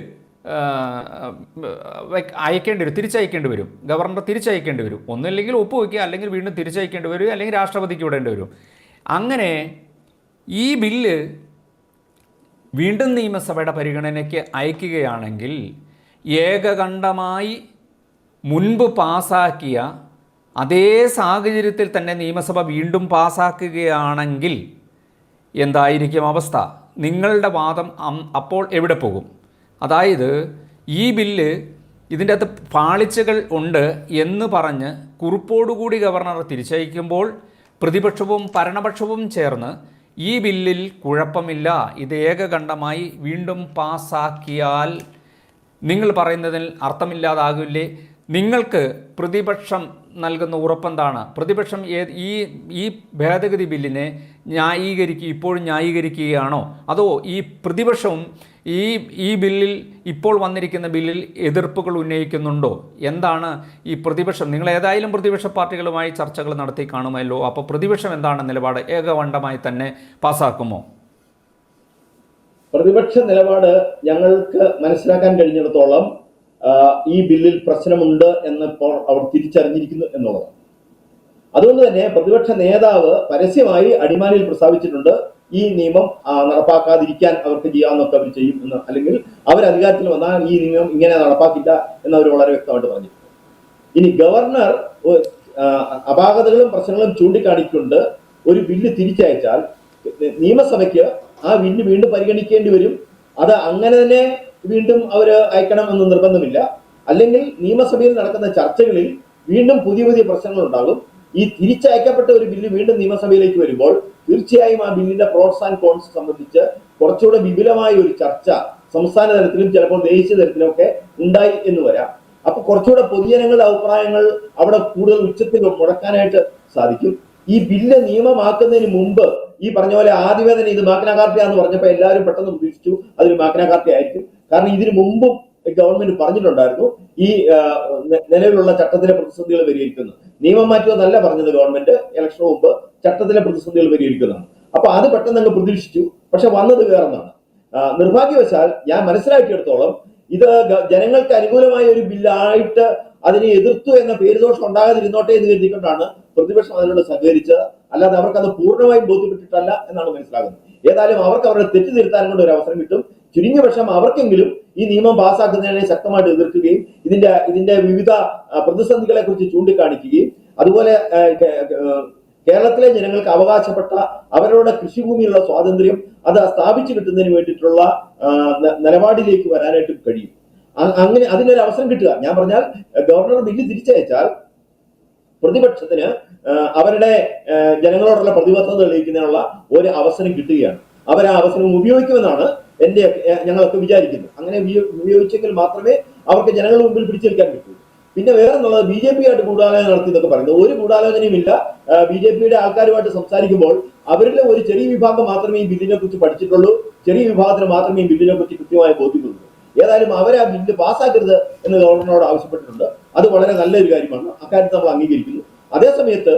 തിരിച്ചയക്കേണ്ടി വരും. ഗവർണർ തിരിച്ചയക്കേണ്ടി വരും. ഒന്നില്ലെങ്കിൽ ഒപ്പുവെക്കുക, അല്ലെങ്കിൽ വീണ്ടും തിരിച്ചയക്കേണ്ടി വരും, അല്ലെങ്കിൽ രാഷ്ട്രപതിക്ക് വിടേണ്ടി വരും. അങ്ങനെ ഈ ബില്ല് വീണ്ടും നിയമസഭയുടെ പരിഗണനയ്ക്ക് അയക്കുകയാണെങ്കിൽ ഏകകണ്ഠമായി മുൻപ് പാസാക്കിയ അതേ സാഹചര്യത്തിൽ തന്നെ നിയമസഭ വീണ്ടും പാസാക്കുകയാണെങ്കിൽ എന്തായിരിക്കും അവസ്ഥ? നിങ്ങളുടെ വാദം അപ്പോൾ എവിടെ പോകും? അതായത് ഈ ബില്ല് ഇതിൻ്റെ അകത്ത് പാളിച്ചകൾ ഉണ്ട് എന്ന് പറഞ്ഞ് കുറിപ്പോടുകൂടി ഗവർണർ തിരിച്ചയക്കുമ്പോൾ പ്രതിപക്ഷവും ഭരണപക്ഷവും ചേർന്ന് ഈ ബില്ലിൽ കുഴപ്പമില്ല, ഇത് ഏകകണ്ഠമായി വീണ്ടും പാസാക്കിയാൽ നിങ്ങൾ പറയുന്നതിൽ അർത്ഥമില്ലാതാകില്ലേ? നിങ്ങൾക്ക് പ്രതിപക്ഷം നൽകുന്ന ഉറപ്പെന്താണ്? പ്രതിപക്ഷം ഈ ഭേദഗതി ബില്ലിനെ ഇപ്പോഴും ന്യായീകരിക്കുകയാണോ? അതോ ഈ പ്രതിപക്ഷവും ഈ ബില്ലിൽ ഇപ്പോൾ വന്നിരിക്കുന്ന ബില്ലിൽ എതിർപ്പുകൾ ഉന്നയിക്കുന്നുണ്ടോ? എന്താണ് ഈ പ്രതിപക്ഷം? നിങ്ങൾ ഏതായാലും പ്രതിപക്ഷ പാർട്ടികളുമായി ചർച്ചകൾ നടത്തി കാണുമല്ലോ. അപ്പോൾ പ്രതിപക്ഷം എന്താണ് നിലപാട്? ഏകകണ്ഠമായി തന്നെ പാസ്സാക്കുമോ? പ്രതിപക്ഷ നിലപാട് ഞങ്ങൾക്ക് മനസ്സിലാക്കാൻ കഴിഞ്ഞിടത്തോളം ഈ ബില്ലിൽ പ്രശ്നമുണ്ട് എന്ന് ഇപ്പോൾ അവർ തിരിച്ചറിഞ്ഞിരിക്കുന്നു എന്നുള്ളതാണ്. അതുകൊണ്ട് തന്നെ പ്രതിപക്ഷ നേതാവ് പരസ്യമായി അടിമാലിയിൽ പ്രസ്താവിച്ചിട്ടുണ്ട്, ഈ നിയമം നടപ്പാക്കാതിരിക്കാൻ അവർക്ക് ചെയ്യാവുന്നൊക്കെ അവർ ചെയ്യും എന്ന്, അല്ലെങ്കിൽ അവർ അധികാരത്തിൽ വന്നാൽ ഈ നിയമം ഇങ്ങനെ നടപ്പാക്കില്ല എന്ന് അവർ വളരെ വ്യക്തമായിട്ട് പറഞ്ഞിട്ടുണ്ട്. ഇനി ഗവർണർ അപാകതകളും പ്രശ്നങ്ങളും ചൂണ്ടിക്കാണിക്കൊണ്ട് ഒരു ബില്ല് തിരിച്ചയച്ചാൽ നിയമസഭയ്ക്ക് ആ ബില്ല് വീണ്ടും പരിഗണിക്കേണ്ടി വരും. അത് അങ്ങനെ തന്നെ വീണ്ടും അവർ അയക്കണം എന്ന് നിർബന്ധമില്ല. അല്ലെങ്കിൽ നിയമസഭയിൽ നടക്കുന്ന ചർച്ചകളിൽ വീണ്ടും പുതിയ പുതിയ പ്രശ്നങ്ങൾ ഉണ്ടാകും. ഈ തിരിച്ചയക്കപ്പെട്ട ഒരു ബില്ല് വീണ്ടും നിയമസഭയിലേക്ക് വരുമ്പോൾ തീർച്ചയായും ആ ബില്ലിന്റെ പ്രോസ് ആൻഡ് കോൺസ് സംബന്ധിച്ച് കുറച്ചുകൂടെ വിപുലമായ ഒരു ചർച്ച സംസ്ഥാന തലത്തിലും ചിലപ്പോൾ ദേശീയ തലത്തിലും ഒക്കെ ഉണ്ടായി എന്ന് വരാം. അപ്പൊ കുറച്ചുകൂടെ പൊതുജനങ്ങളുടെ അഭിപ്രായങ്ങൾ അവിടെ കൂടുതൽ ഉച്ചത്തിൽ മുടക്കാനായിട്ട് സാധിക്കും. ഈ ബില്ല് നിയമമാക്കുന്നതിന് മുമ്പ് ഈ പറഞ്ഞ പോലെ ആദ്യമേ തന്നെ ഇത് മാഗ്ന കാർട്ട എന്ന് പറഞ്ഞപ്പോൾ എല്ലാവരും പെട്ടെന്ന് പ്രതീക്ഷിച്ചു അതൊരു മാഗ്ന കാർട്ട ആയിരിക്കും. കാരണം ഇതിനു മുമ്പും ഗവൺമെന്റ് പറഞ്ഞിട്ടുണ്ടായിരുന്നു ഈ നിലവിലുള്ള ചട്ടത്തിലെ പ്രതിസന്ധികൾ പരിഹരിക്കുന്നു. നിയമം മാറ്റുമെന്നല്ല പറഞ്ഞത് ഗവൺമെന്റ്, ഇലക്ഷന് മുമ്പ് ചട്ടത്തിലെ പ്രതിസന്ധികൾ പരിഹരിക്കുന്നതാണ്. അപ്പൊ അത് പെട്ടെന്ന് അങ്ങ് പ്രതീക്ഷിച്ചു. പക്ഷെ വന്നത് വേറൊന്നാണ്. നിർഭാഗ്യവശാൽ ഞാൻ മനസ്സിലാക്കിയെടുത്തോളം ഇത് ജനങ്ങൾക്ക് അനുകൂലമായ ഒരു ബില്ലായിട്ട് അതിനെ എതിർത്തു എന്ന പേരുദോഷം ഉണ്ടാകാതിരുന്നോട്ടെ എന്ന് കരുതിക്കൊണ്ടാണ് പ്രതിപക്ഷം അതിനോട് സഹകരിച്ചത്. അല്ലാതെ അവർക്ക് അത് പൂർണ്ണമായും ബോധ്യപ്പെട്ടിട്ടല്ല എന്നാണ് മനസ്സിലാകുന്നത്. ഏതായാലും അവർക്ക് അവരുടെ തെറ്റ് തിരുത്താൻ കൊണ്ട് ഒരു അവസരം കിട്ടും. ചുരുങ്ങിയ പക്ഷം അവർക്കെങ്കിലും ഈ നിയമം പാസ്സാക്കുന്നതിനെ ശക്തമായിട്ട് എതിർക്കുകയും ഇതിന്റെ വിവിധ പ്രതിസന്ധികളെ കുറിച്ച് ചൂണ്ടിക്കാണിക്കുകയും അതുപോലെ കേരളത്തിലെ ജനങ്ങൾക്ക് അവകാശപ്പെട്ട അവരുടെ കൃഷിഭൂമിയിലുള്ള സ്വാതന്ത്ര്യം അത് സ്ഥാപിച്ചു കിട്ടുന്നതിന് വേണ്ടിയിട്ടുള്ള നിലപാടിലേക്ക് വരാനായിട്ട് കഴിയും. അങ്ങനെ അതിനൊരു അവസരം കിട്ടുക. ഞാൻ പറഞ്ഞാൽ ഗവർണർ ബില്ല് തിരിച്ചയച്ചാൽ പ്രതിപക്ഷത്തിന് അവരുടെ ജനങ്ങളോടുള്ള പ്രതിബദ്ധത തെളിയിക്കുന്നതിനുള്ള ഒരു അവസരം കിട്ടുകയാണ്. അവർ ആ അവസരം ഉപയോഗിക്കുമെന്നാണ് ഞങ്ങളൊക്കെ വിചാരിക്കുന്നത്. അങ്ങനെ ഉപയോഗിച്ചെങ്കിൽ മാത്രമേ അവർക്ക് ജനങ്ങളുടെ മുമ്പിൽ പിടിച്ചു നിൽക്കാൻ പറ്റൂ. പിന്നെ വേറെ എന്നുള്ളത് BJP ആയിട്ട് ഗൂഢാലോചന നടത്തി എന്നൊക്കെ പറയുന്നത് ഒരു ഗൂഢാലോചനയുമില്ല. BJPയുടെ ആൾക്കാരുമായിട്ട് സംസാരിക്കുമ്പോൾ അവരിലെ ഒരു ചെറിയ വിഭാഗം മാത്രമേ ഈ ബില്ലിനെ കുറിച്ച് പഠിച്ചിട്ടുള്ളൂ. ചെറിയ വിഭാഗത്തിന് മാത്രമേ ഈ ബില്ലിനെ കുറിച്ച് കൃത്യമായി ബോധ്യപ്പെടുള്ളൂ. ഏതായാലും അവരെ ആ ബില്ല് പാസ്സാക്കരുത് എന്ന് ഗവർണറോട് ആവശ്യപ്പെട്ടിട്ടുണ്ട്. അത് വളരെ നല്ലൊരു കാര്യമാണ്. അക്കാര്യത്തിൽ നമ്മൾ അംഗീകരിക്കുന്നു. അതേസമയത്ത്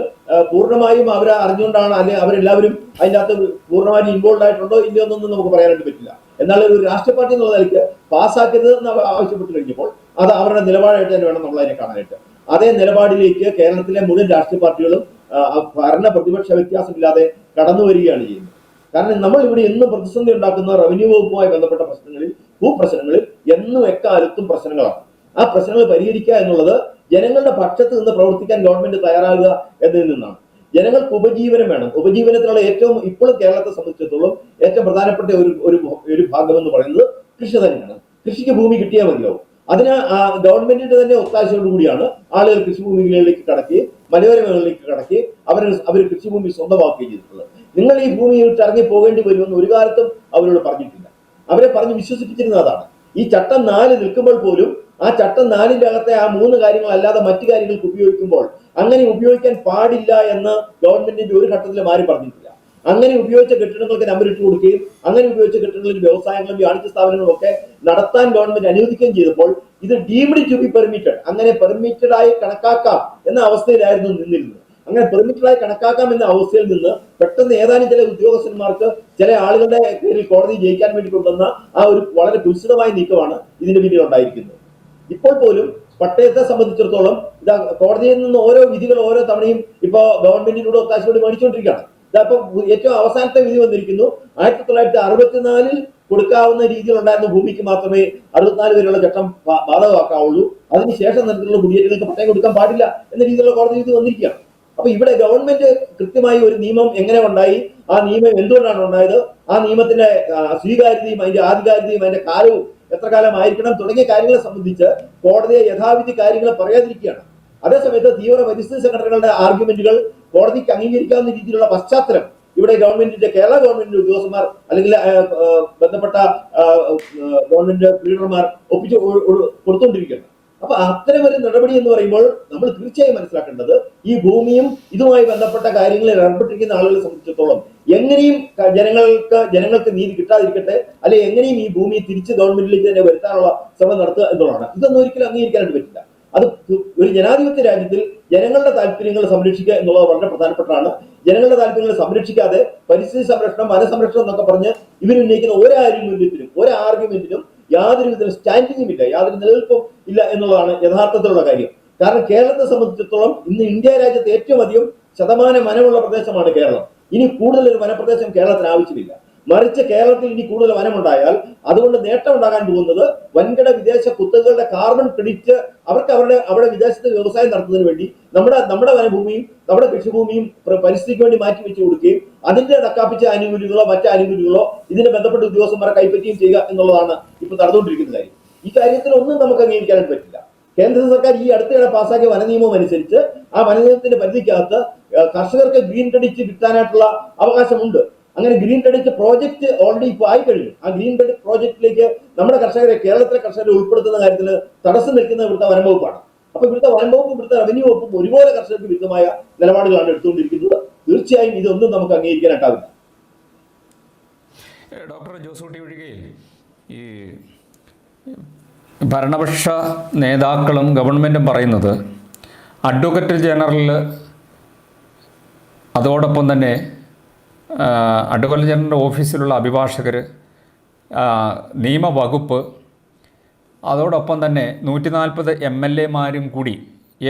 പൂർണ്ണമായും അവരെ അറിഞ്ഞുകൊണ്ടാണ് അല്ലെങ്കിൽ അവരെല്ലാവരും അതിൻ്റെ അകത്ത് പൂർണ്ണമായും ഇൻവോൾവ് ആയിട്ടുണ്ടോ ഇല്ലയോ എന്നൊന്നും നമുക്ക് പറയാനായിട്ട് പറ്റില്ല. എന്നാൽ ഒരു രാഷ്ട്രീയ പാർട്ടി എന്നുള്ള നിലയ്ക്ക് പാസ്സാക്കരുത് എന്ന് ആവശ്യപ്പെട്ട് കഴിഞ്ഞപ്പോൾ അത് അവരുടെ നിലപാടായിട്ട് തന്നെ വേണം നമ്മൾ അതിനെ കാണാനായിട്ട്. അതേ നിലപാടിലേക്ക് കേരളത്തിലെ മുഴുവൻ രാഷ്ട്രീയ പാർട്ടികളും ഭരണ പ്രതിപക്ഷ വ്യത്യാസമില്ലാതെ കടന്നു വരികയാണ് ചെയ്യുന്നത്. കാരണം നമ്മൾ ഇവിടെ എന്നും പ്രതിസന്ധി ഉണ്ടാക്കുന്ന റവന്യൂ വകുപ്പുമായി ബന്ധപ്പെട്ട ഭൂപ്രശ്നങ്ങളിൽ എന്നും എക്കാലത്തും പ്രശ്നങ്ങളാണ്. ആ പ്രശ്നങ്ങൾ പരിഹരിക്കുക എന്നുള്ളത് ജനങ്ങളുടെ പക്ഷത്ത് നിന്ന് പ്രവർത്തിക്കാൻ ഗവൺമെന്റ് തയ്യാറാകുക എന്നതിൽ നിന്നാണ്. ജനങ്ങൾക്ക് ഉപജീവനം വേണം. ഉപജീവനത്തിനുള്ള ഇപ്പോഴും കേരളത്തെ സംബന്ധിച്ചിടത്തോളം ഏറ്റവും പ്രധാനപ്പെട്ട ഒരു ഭാഗം എന്ന് പറയുന്നത് കൃഷി തന്നെയാണ്. കൃഷിക്ക് ഭൂമി കിട്ടിയാൽ മതിയാവും. അതിന് ഗവൺമെന്റിന്റെ തന്നെ ഒത്താശയോടുകൂടിയാണ് ആളുകൾ കൃഷിഭൂമികളിലേക്ക് കടക്കുകയും മലയോര മേഖലയിലേക്ക് കടക്കുകയും അവർ കൃഷിഭൂമി സ്വന്തമാക്കുകയും ചെയ്തിട്ടുള്ളത്. നിങ്ങൾ ഈ ഭൂമി വിട്ട് ഇറങ്ങി പോകേണ്ടി വരുമെന്ന് ഒരു കാലത്തും അവരോട് പറഞ്ഞിട്ടില്ല. അവരെ പറഞ്ഞ് വിശ്വസിപ്പിച്ചിരുന്നത് അതാണ്. ഈ ചട്ടം 4 നിൽക്കുമ്പോൾ പോലും ആ ചട്ടം 4ന്റെ അകത്തെ ആ 3 കാര്യങ്ങൾ അല്ലാതെ മറ്റു കാര്യങ്ങൾക്ക് ഉപയോഗിക്കുമ്പോൾ അങ്ങനെ ഉപയോഗിക്കാൻ പാടില്ല എന്ന് ഗവൺമെന്റിന്റെ ഒരു ഘട്ടത്തിലും ആരും പറഞ്ഞിട്ടില്ല. അങ്ങനെ ഉപയോഗിച്ച കെട്ടിടങ്ങൾക്ക് നമ്പർ ഇട്ട് കൊടുക്കുകയും അങ്ങനെ ഉപയോഗിച്ച കെട്ടിടങ്ങളിൽ വ്യവസായങ്ങളും വാണിജ്യ സ്ഥാപനങ്ങളും ഒക്കെ നടത്താൻ ഗവൺമെന്റ് അനുവദിക്കുകയും ചെയ്തപ്പോൾ ഇത് ഡീംഡ് ടു ബി പെർമിറ്റഡ്, അങ്ങനെ പെർമിറ്റഡ് ആയി കണക്കാക്കാം എന്ന അവസ്ഥയിലായിരുന്നു നിന്നിരുന്നത്. അങ്ങനെ പെർമിറ്റഡ് ആയി കണക്കാക്കാം എന്ന അവസ്ഥയിൽ നിന്ന് പെട്ടെന്ന് ഏതാനും ചില ഉദ്യോഗസ്ഥന്മാർക്ക് ചില ആളുകളുടെ പേരിൽ കോടതി ജയിക്കാൻ വേണ്ടി കൊണ്ടുവന്ന ആ ഒരു വളരെ കുൽസിതമായ നീക്കമാണ് ഇതിന്റെ പിന്നിൽ ഉണ്ടായിരിക്കുന്നത്. ഇപ്പോൾ പോലും പട്ടയത്തെ സംബന്ധിച്ചിടത്തോളം ഇതാ കോടതിയിൽ നിന്ന് ഓരോ വിധികൾ ഓരോ തവണയും ഇപ്പോ ഗവൺമെന്റിനോട് ഒത്താശയോട് മേടിച്ചുകൊണ്ടിരിക്കുകയാണ്. ഇതപ്പോ ഏറ്റവും അവസാനത്തെ വിധി വന്നിരിക്കുന്നു. 1964 കൊടുക്കാവുന്ന രീതിയിൽ ഉണ്ടായിരുന്ന ഭൂമിക്ക് മാത്രമേ 64 വരെയുള്ള ചട്ടം ബാധകമാക്കാവുള്ളൂ. അതിനുശേഷം തരത്തിലുള്ള കുടിയേറ്റങ്ങൾക്ക് പട്ടയം കൊടുക്കാൻ പാടില്ല എന്ന രീതിയിലുള്ള കോടതി വിധി വന്നിരിക്കുകയാണ്. അപ്പൊ ഇവിടെ ഗവൺമെന്റ് കൃത്യമായി ഒരു നിയമം എങ്ങനെ ഉണ്ടായി, ആ നിയമം എന്തുകൊണ്ടാണ് ഉണ്ടായത്, ആ നിയമത്തിന്റെ സ്വീകാര്യതയും അതിന്റെ ആധികാരികതയും അതിന്റെ കാലവും എത്ര കാലമായിരിക്കണം തുടങ്ങിയ കാര്യങ്ങളെ സംബന്ധിച്ച് കോടതിയെ യഥാവിധി കാര്യങ്ങൾ പറയാതിരിക്കുകയാണ്. അതേസമയത്ത് തീവ്ര പരിസ്ഥിതി സംഘടനകളുടെ ആർഗ്യുമെന്റുകൾ കോടതിക്ക് അംഗീകരിക്കാവുന്ന രീതിയിലുള്ള പശ്ചാത്തലം ഇവിടെ കേരള ഗവൺമെന്റിന്റെ ഉദ്യോഗസ്ഥന്മാർ അല്ലെങ്കിൽ ബന്ധപ്പെട്ട ഗവൺമെന്റ് ലീഡർമാർ ഒപ്പിച്ച് കൊടുത്തുകൊണ്ടിരിക്കുകയാണ്. അപ്പൊ അത്തരം ഒരു നടപടി എന്ന് പറയുമ്പോൾ നമ്മൾ തീർച്ചയായും മനസ്സിലാക്കേണ്ടത് ഈ ഭൂമിയും ഇതുമായി ബന്ധപ്പെട്ട കാര്യങ്ങളിൽ ഏർപ്പെട്ടിരിക്കുന്ന ആളുകളെ സംബന്ധിച്ചിടത്തോളം എങ്ങനെയും ജനങ്ങൾക്ക് നീതി കിട്ടാതിരിക്കട്ടെ, അല്ലെങ്കിൽ എങ്ങനെയും ഈ ഭൂമി തിരിച്ച് ഗവൺമെന്റിലേക്ക് തന്നെ വരുത്താനുള്ള ശ്രമം നടത്തുക എന്നുള്ളതാണ്. ഇതൊന്നും ഒരിക്കലും അംഗീകരിക്കാനായിട്ട് പറ്റില്ല. അത് ഒരു ജനാധിപത്യ രാജ്യത്തിൽ ജനങ്ങളുടെ താല്പര്യങ്ങൾ സംരക്ഷിക്കുക എന്നുള്ളത് വളരെ പ്രധാനപ്പെട്ടതാണ്. ജനങ്ങളുടെ താല്പര്യങ്ങൾ സംരക്ഷിക്കാതെ പരിസ്ഥിതി സംരക്ഷണം, വനസംരക്ഷണം എന്നൊക്കെ പറഞ്ഞ് ഇവരുന്നയിക്കുന്ന ഒരു ആർഗ്യുമെന്റിനും യാതൊരു വിധ സ്റ്റാൻഡിങ്ങും ഇല്ല, യാതൊരു നിലനിൽപ്പും ഇല്ല എന്നുള്ളതാണ് യഥാർത്ഥത്തിലുള്ള കാര്യം. കാരണം കേരളത്തെ സംബന്ധിച്ചിടത്തോളം ഇന്ന് ഇന്ത്യ രാജ്യത്ത് ഏറ്റവും അധികം ശതമാനം വനമുള്ള പ്രദേശമാണ് കേരളം. ഇനി കൂടുതൽ ഒരു വനപ്രദേശം കേരളത്തിന് ആവശ്യമില്ല. മറിച്ച് കേരളത്തിൽ ഇനി കൂടുതൽ വനമുണ്ടായാൽ അതുകൊണ്ട് നേട്ടം ഉണ്ടാകാൻ പോകുന്നത് വൻകിട വിദേശ കുത്തകകളുടെ കാർബൺ ക്രെഡിറ്റ് അവർക്ക് അവിടെ വിദേശത്ത് വ്യവസായം നടത്തുന്നതിന് വേണ്ടി നമ്മുടെ വനഭൂമിയും നമ്മുടെ കൃഷിഭൂമിയും പരിസ്ഥിതിക്ക് വേണ്ടി മാറ്റി വെച്ച് കൊടുക്കുകയും അതിന്റെ തക്കാപ്പിച്ച ആനുകൂല്യങ്ങളോ മറ്റു ആനുകൂല്യങ്ങളോ ഇതിനെ ബന്ധപ്പെട്ട ഉദ്യോഗസ്ഥന്മാരെ കൈപ്പറ്റുകയും ചെയ്യുക എന്നുള്ളതാണ് ഇപ്പൊ നടന്നുകൊണ്ടിരിക്കുന്ന കാര്യം. ഈ കാര്യത്തിൽ ഒന്നും നമുക്ക് അംഗീകരിക്കാനായിട്ട് പറ്റില്ല. കേന്ദ്ര സർക്കാർ ഈ അടുത്തിടെ പാസ്സാക്കിയ വനനിയമം അനുസരിച്ച് ആ വനനിയമത്തിന്റെ പരിധിക്കകത്ത് കർഷകർക്ക് ഗ്രീൻ ക്രെഡിറ്റ് കിട്ടാനായിട്ടുള്ള അവകാശമുണ്ട്. അങ്ങനെ ഗ്രീൻ ക്രെഡിറ്റ് പ്രോജക്റ്റ് ഓൾറെഡി ഇപ്പോൾ ആയി കഴിഞ്ഞു. ആ ഗ്രീൻ ക്രെഡിറ്റ് പ്രോജക്റ്റിലേക്ക് നമ്മുടെ കേരളത്തിലെ കർഷകരെ ഉൾപ്പെടുത്തുന്ന കാര്യത്തിൽ തടസ്സം നിൽക്കുന്ന ഇവിടുത്തെ വനംവകുപ്പാണ്. അപ്പൊ ഇവിടുത്തെ വനംവകുപ്പും ഇവിടുത്തെ റവന്യൂ വകുപ്പും ഒരുപോലെ കർഷകർക്ക് വിരുദ്ധമായ നിലപാടുകളാണ് എടുത്തുകൊണ്ടിരിക്കുന്നത്. തീർച്ചയായും ഇതൊന്നും നമുക്ക് അംഗീകരിക്കാനായിട്ടാവില്ല. ഡോക്ടർ ജോസൂട്ടി ഒഴികെ ഈ ഭരണപക്ഷ നേതാക്കളും ഗവൺമെൻറ്റും പറയുന്നത് അഡ്വക്കേറ്റ് ജനറൽ അതോടൊപ്പം തന്നെ അഡ്വക്കേറ്റ് ജനറലിൻ്റെ ഓഫീസിലുള്ള അഭിഭാഷകർ നിയമവകുപ്പ്, അതോടൊപ്പം തന്നെ 140 MLA-മാരും കൂടി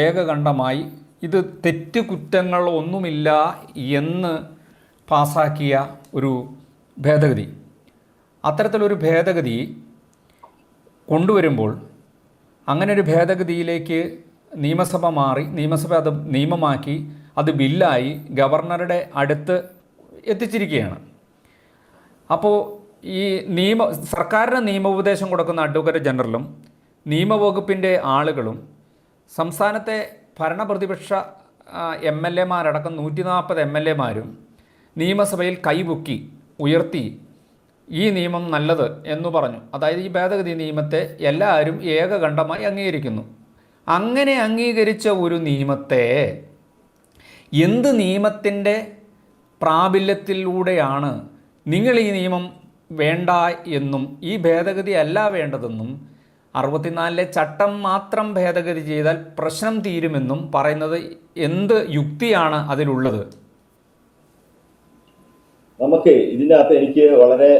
ഏകകണ്ഠമായി ഇത് തെറ്റുകുറ്റങ്ങൾ ഒന്നുമില്ല എന്ന് പാസാക്കിയ ഒരു ഭേദഗതി. അത്തരത്തിലൊരു ഭേദഗതി കൊണ്ടുവരുമ്പോൾ അങ്ങനെ ഒരു ഭേദഗതിയിലേക്ക് നിയമസഭ മാറി, നിയമസഭ അത് നിയമമാക്കി, അത് ബില്ലായി ഗവർണറുടെ അടുത്ത് എത്തിച്ചിരിക്കുകയാണ്. അപ്പോൾ ഈ സർക്കാരിന് നിയമോപദേശം കൊടുക്കുന്ന അഡ്വക്കേറ്റ് ജനറലും നിയമവകുപ്പിൻ്റെ ആളുകളും സംസ്ഥാനത്തെ ഭരണപ്രതിപക്ഷ MLA-മാരടക്കം 140 MLA-മാരും നിയമസഭയിൽ കൈപൊക്കി ഉയർത്തി ഈ നിയമം നല്ലത് എന്ന് പറഞ്ഞു. അതായത് ഈ ഭേദഗതി നിയമത്തെ എല്ലാവരും ഏകകണ്ഠമായി അംഗീകരിക്കുന്നു. അങ്ങനെ അംഗീകരിച്ച ഒരു നിയമത്തെ എന്ത് നിയമത്തിൻ്റെ പ്രാബല്യത്തിലൂടെയാണ് നിങ്ങൾ ഈ നിയമം വേണ്ട എന്നും ഈ ഭേദഗതി അല്ല വേണ്ടതെന്നും 64-ലെ ചട്ടം മാത്രം ഭേദഗതി ചെയ്താൽ പ്രശ്നം തീരുമെന്നും പറയുന്നത് എന്ത് യുക്തിയാണ് അതിലുള്ളത്? നമുക്ക് ഇതിൻ്റെ അകത്ത് എനിക്ക് വളരെ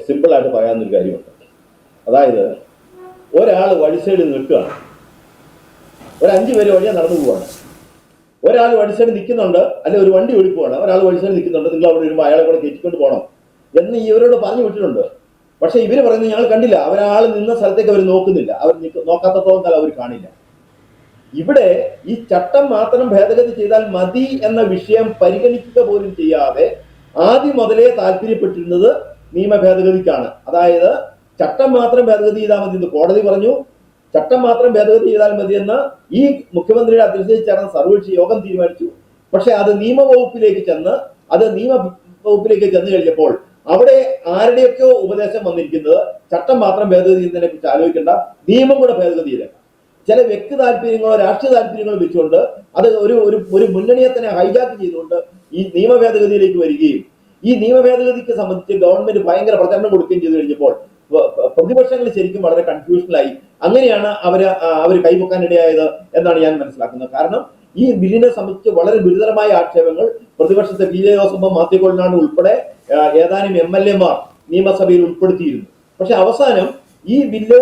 സിമ്പിളായിട്ട് പറയാവുന്നൊരു കാര്യമുണ്ട്. അതായത് ഒരാൾ വഴി സൈഡിൽ നിൽക്കുകയാണ്, ഒരു 5 പേര് വഴിയാ നടന്നു പോവാണ്. ഒരാൾ വഴി സൈഡിൽ നിൽക്കുന്നുണ്ട്, അല്ലെ ഒരു വണ്ടി ഓടിപ്പോവാണ്, ഒരാൾ വഴി സൈഡിൽ നിൽക്കുന്നുണ്ട്, നിങ്ങൾ അവിടെ വരുമ്പോൾ അയാളെ കൂടെ കയറ്റിക്കൊണ്ട് പോകണം എന്ന് ഇവരോട് പറഞ്ഞു വിട്ടിട്ടുണ്ട്. പക്ഷെ ഇവര് പറയുന്നത് ഞങ്ങൾ കണ്ടില്ല, അവരാൾ നിന്ന സ്ഥലത്തേക്ക് അവർ നോക്കുന്നില്ല, അവർ നോക്കാത്തത്തോളം കാലം അവർ കാണില്ല. ഇവിടെ ഈ ചട്ടം മാത്രം ഭേദഗതി ചെയ്താൽ മതി എന്ന വിഷയം പരിഗണിക്കുക പോലും ചെയ്യാതെ ആദ്യം മുതലേ താല്പര്യപ്പെട്ടിരുന്നത് നിയമ ഭേദഗതിക്കാണ്. അതായത് ചട്ടം മാത്രം ഭേദഗതി ചെയ്താൽ മതി എന്ന് കോടതി പറഞ്ഞു, ചട്ടം മാത്രം ഭേദഗതി ചെയ്താൽ മതി എന്ന് ഈ മുഖ്യമന്ത്രിയുടെ അധ്യക്ഷതയിൽ ചേർന്ന സർവകക്ഷി യോഗം തീരുമാനിച്ചു. പക്ഷെ അത് നിയമവകുപ്പിലേക്ക് ചെന്ന് കഴിഞ്ഞപ്പോൾ അവിടെ ആരുടെയൊക്കെയോ ഉപദേശം വന്നിരിക്കുന്നത് ചട്ടം മാത്രം ഭേദഗതി ചെയ്യുന്നതിനെ കുറിച്ച് ആലോചിക്കേണ്ട, നിയമം കൂടെ ഭേദഗതി ചെയ്തേക്കാം. ചില വ്യക്തി താല്പര്യങ്ങളോ രാഷ്ട്രീയ താല്പര്യങ്ങളോ വെച്ചുകൊണ്ട് അത് ഒരു മുന്നണിയെ തന്നെ ഹൈജാക്ക് ചെയ്തുകൊണ്ട് ഈ നിയമ ഭേദഗതിയിലേക്ക് വരികയും ഈ നിയമ ഭേദഗതിക്ക് സംബന്ധിച്ച് ഗവൺമെന്റ് ഭയങ്കര പ്രചരണം കൊടുക്കുകയും ചെയ്തു കഴിഞ്ഞപ്പോൾ പ്രതിപക്ഷങ്ങൾ ശരിക്കും വളരെ കൺഫ്യൂഷനിലായി. അങ്ങനെയാണ് അവർ കൈവക്കാനിടയായത് എന്നാണ് ഞാൻ മനസ്സിലാക്കുന്നത്. കാരണം ഈ ബില്ലിനെ സംബന്ധിച്ച് വളരെ ഗുരുതരമായ ആക്ഷേപങ്ങൾ പ്രതിപക്ഷത്തെ PJ ജോസഫും മാത്യു കൊല്ലനാട് ഉൾപ്പെടെ ഏതാനും MLA-മാർ നിയമസഭയിൽ ഉൾപ്പെടുത്തിയിരുന്നു. പക്ഷെ അവസാനം ഈ ബില്ല്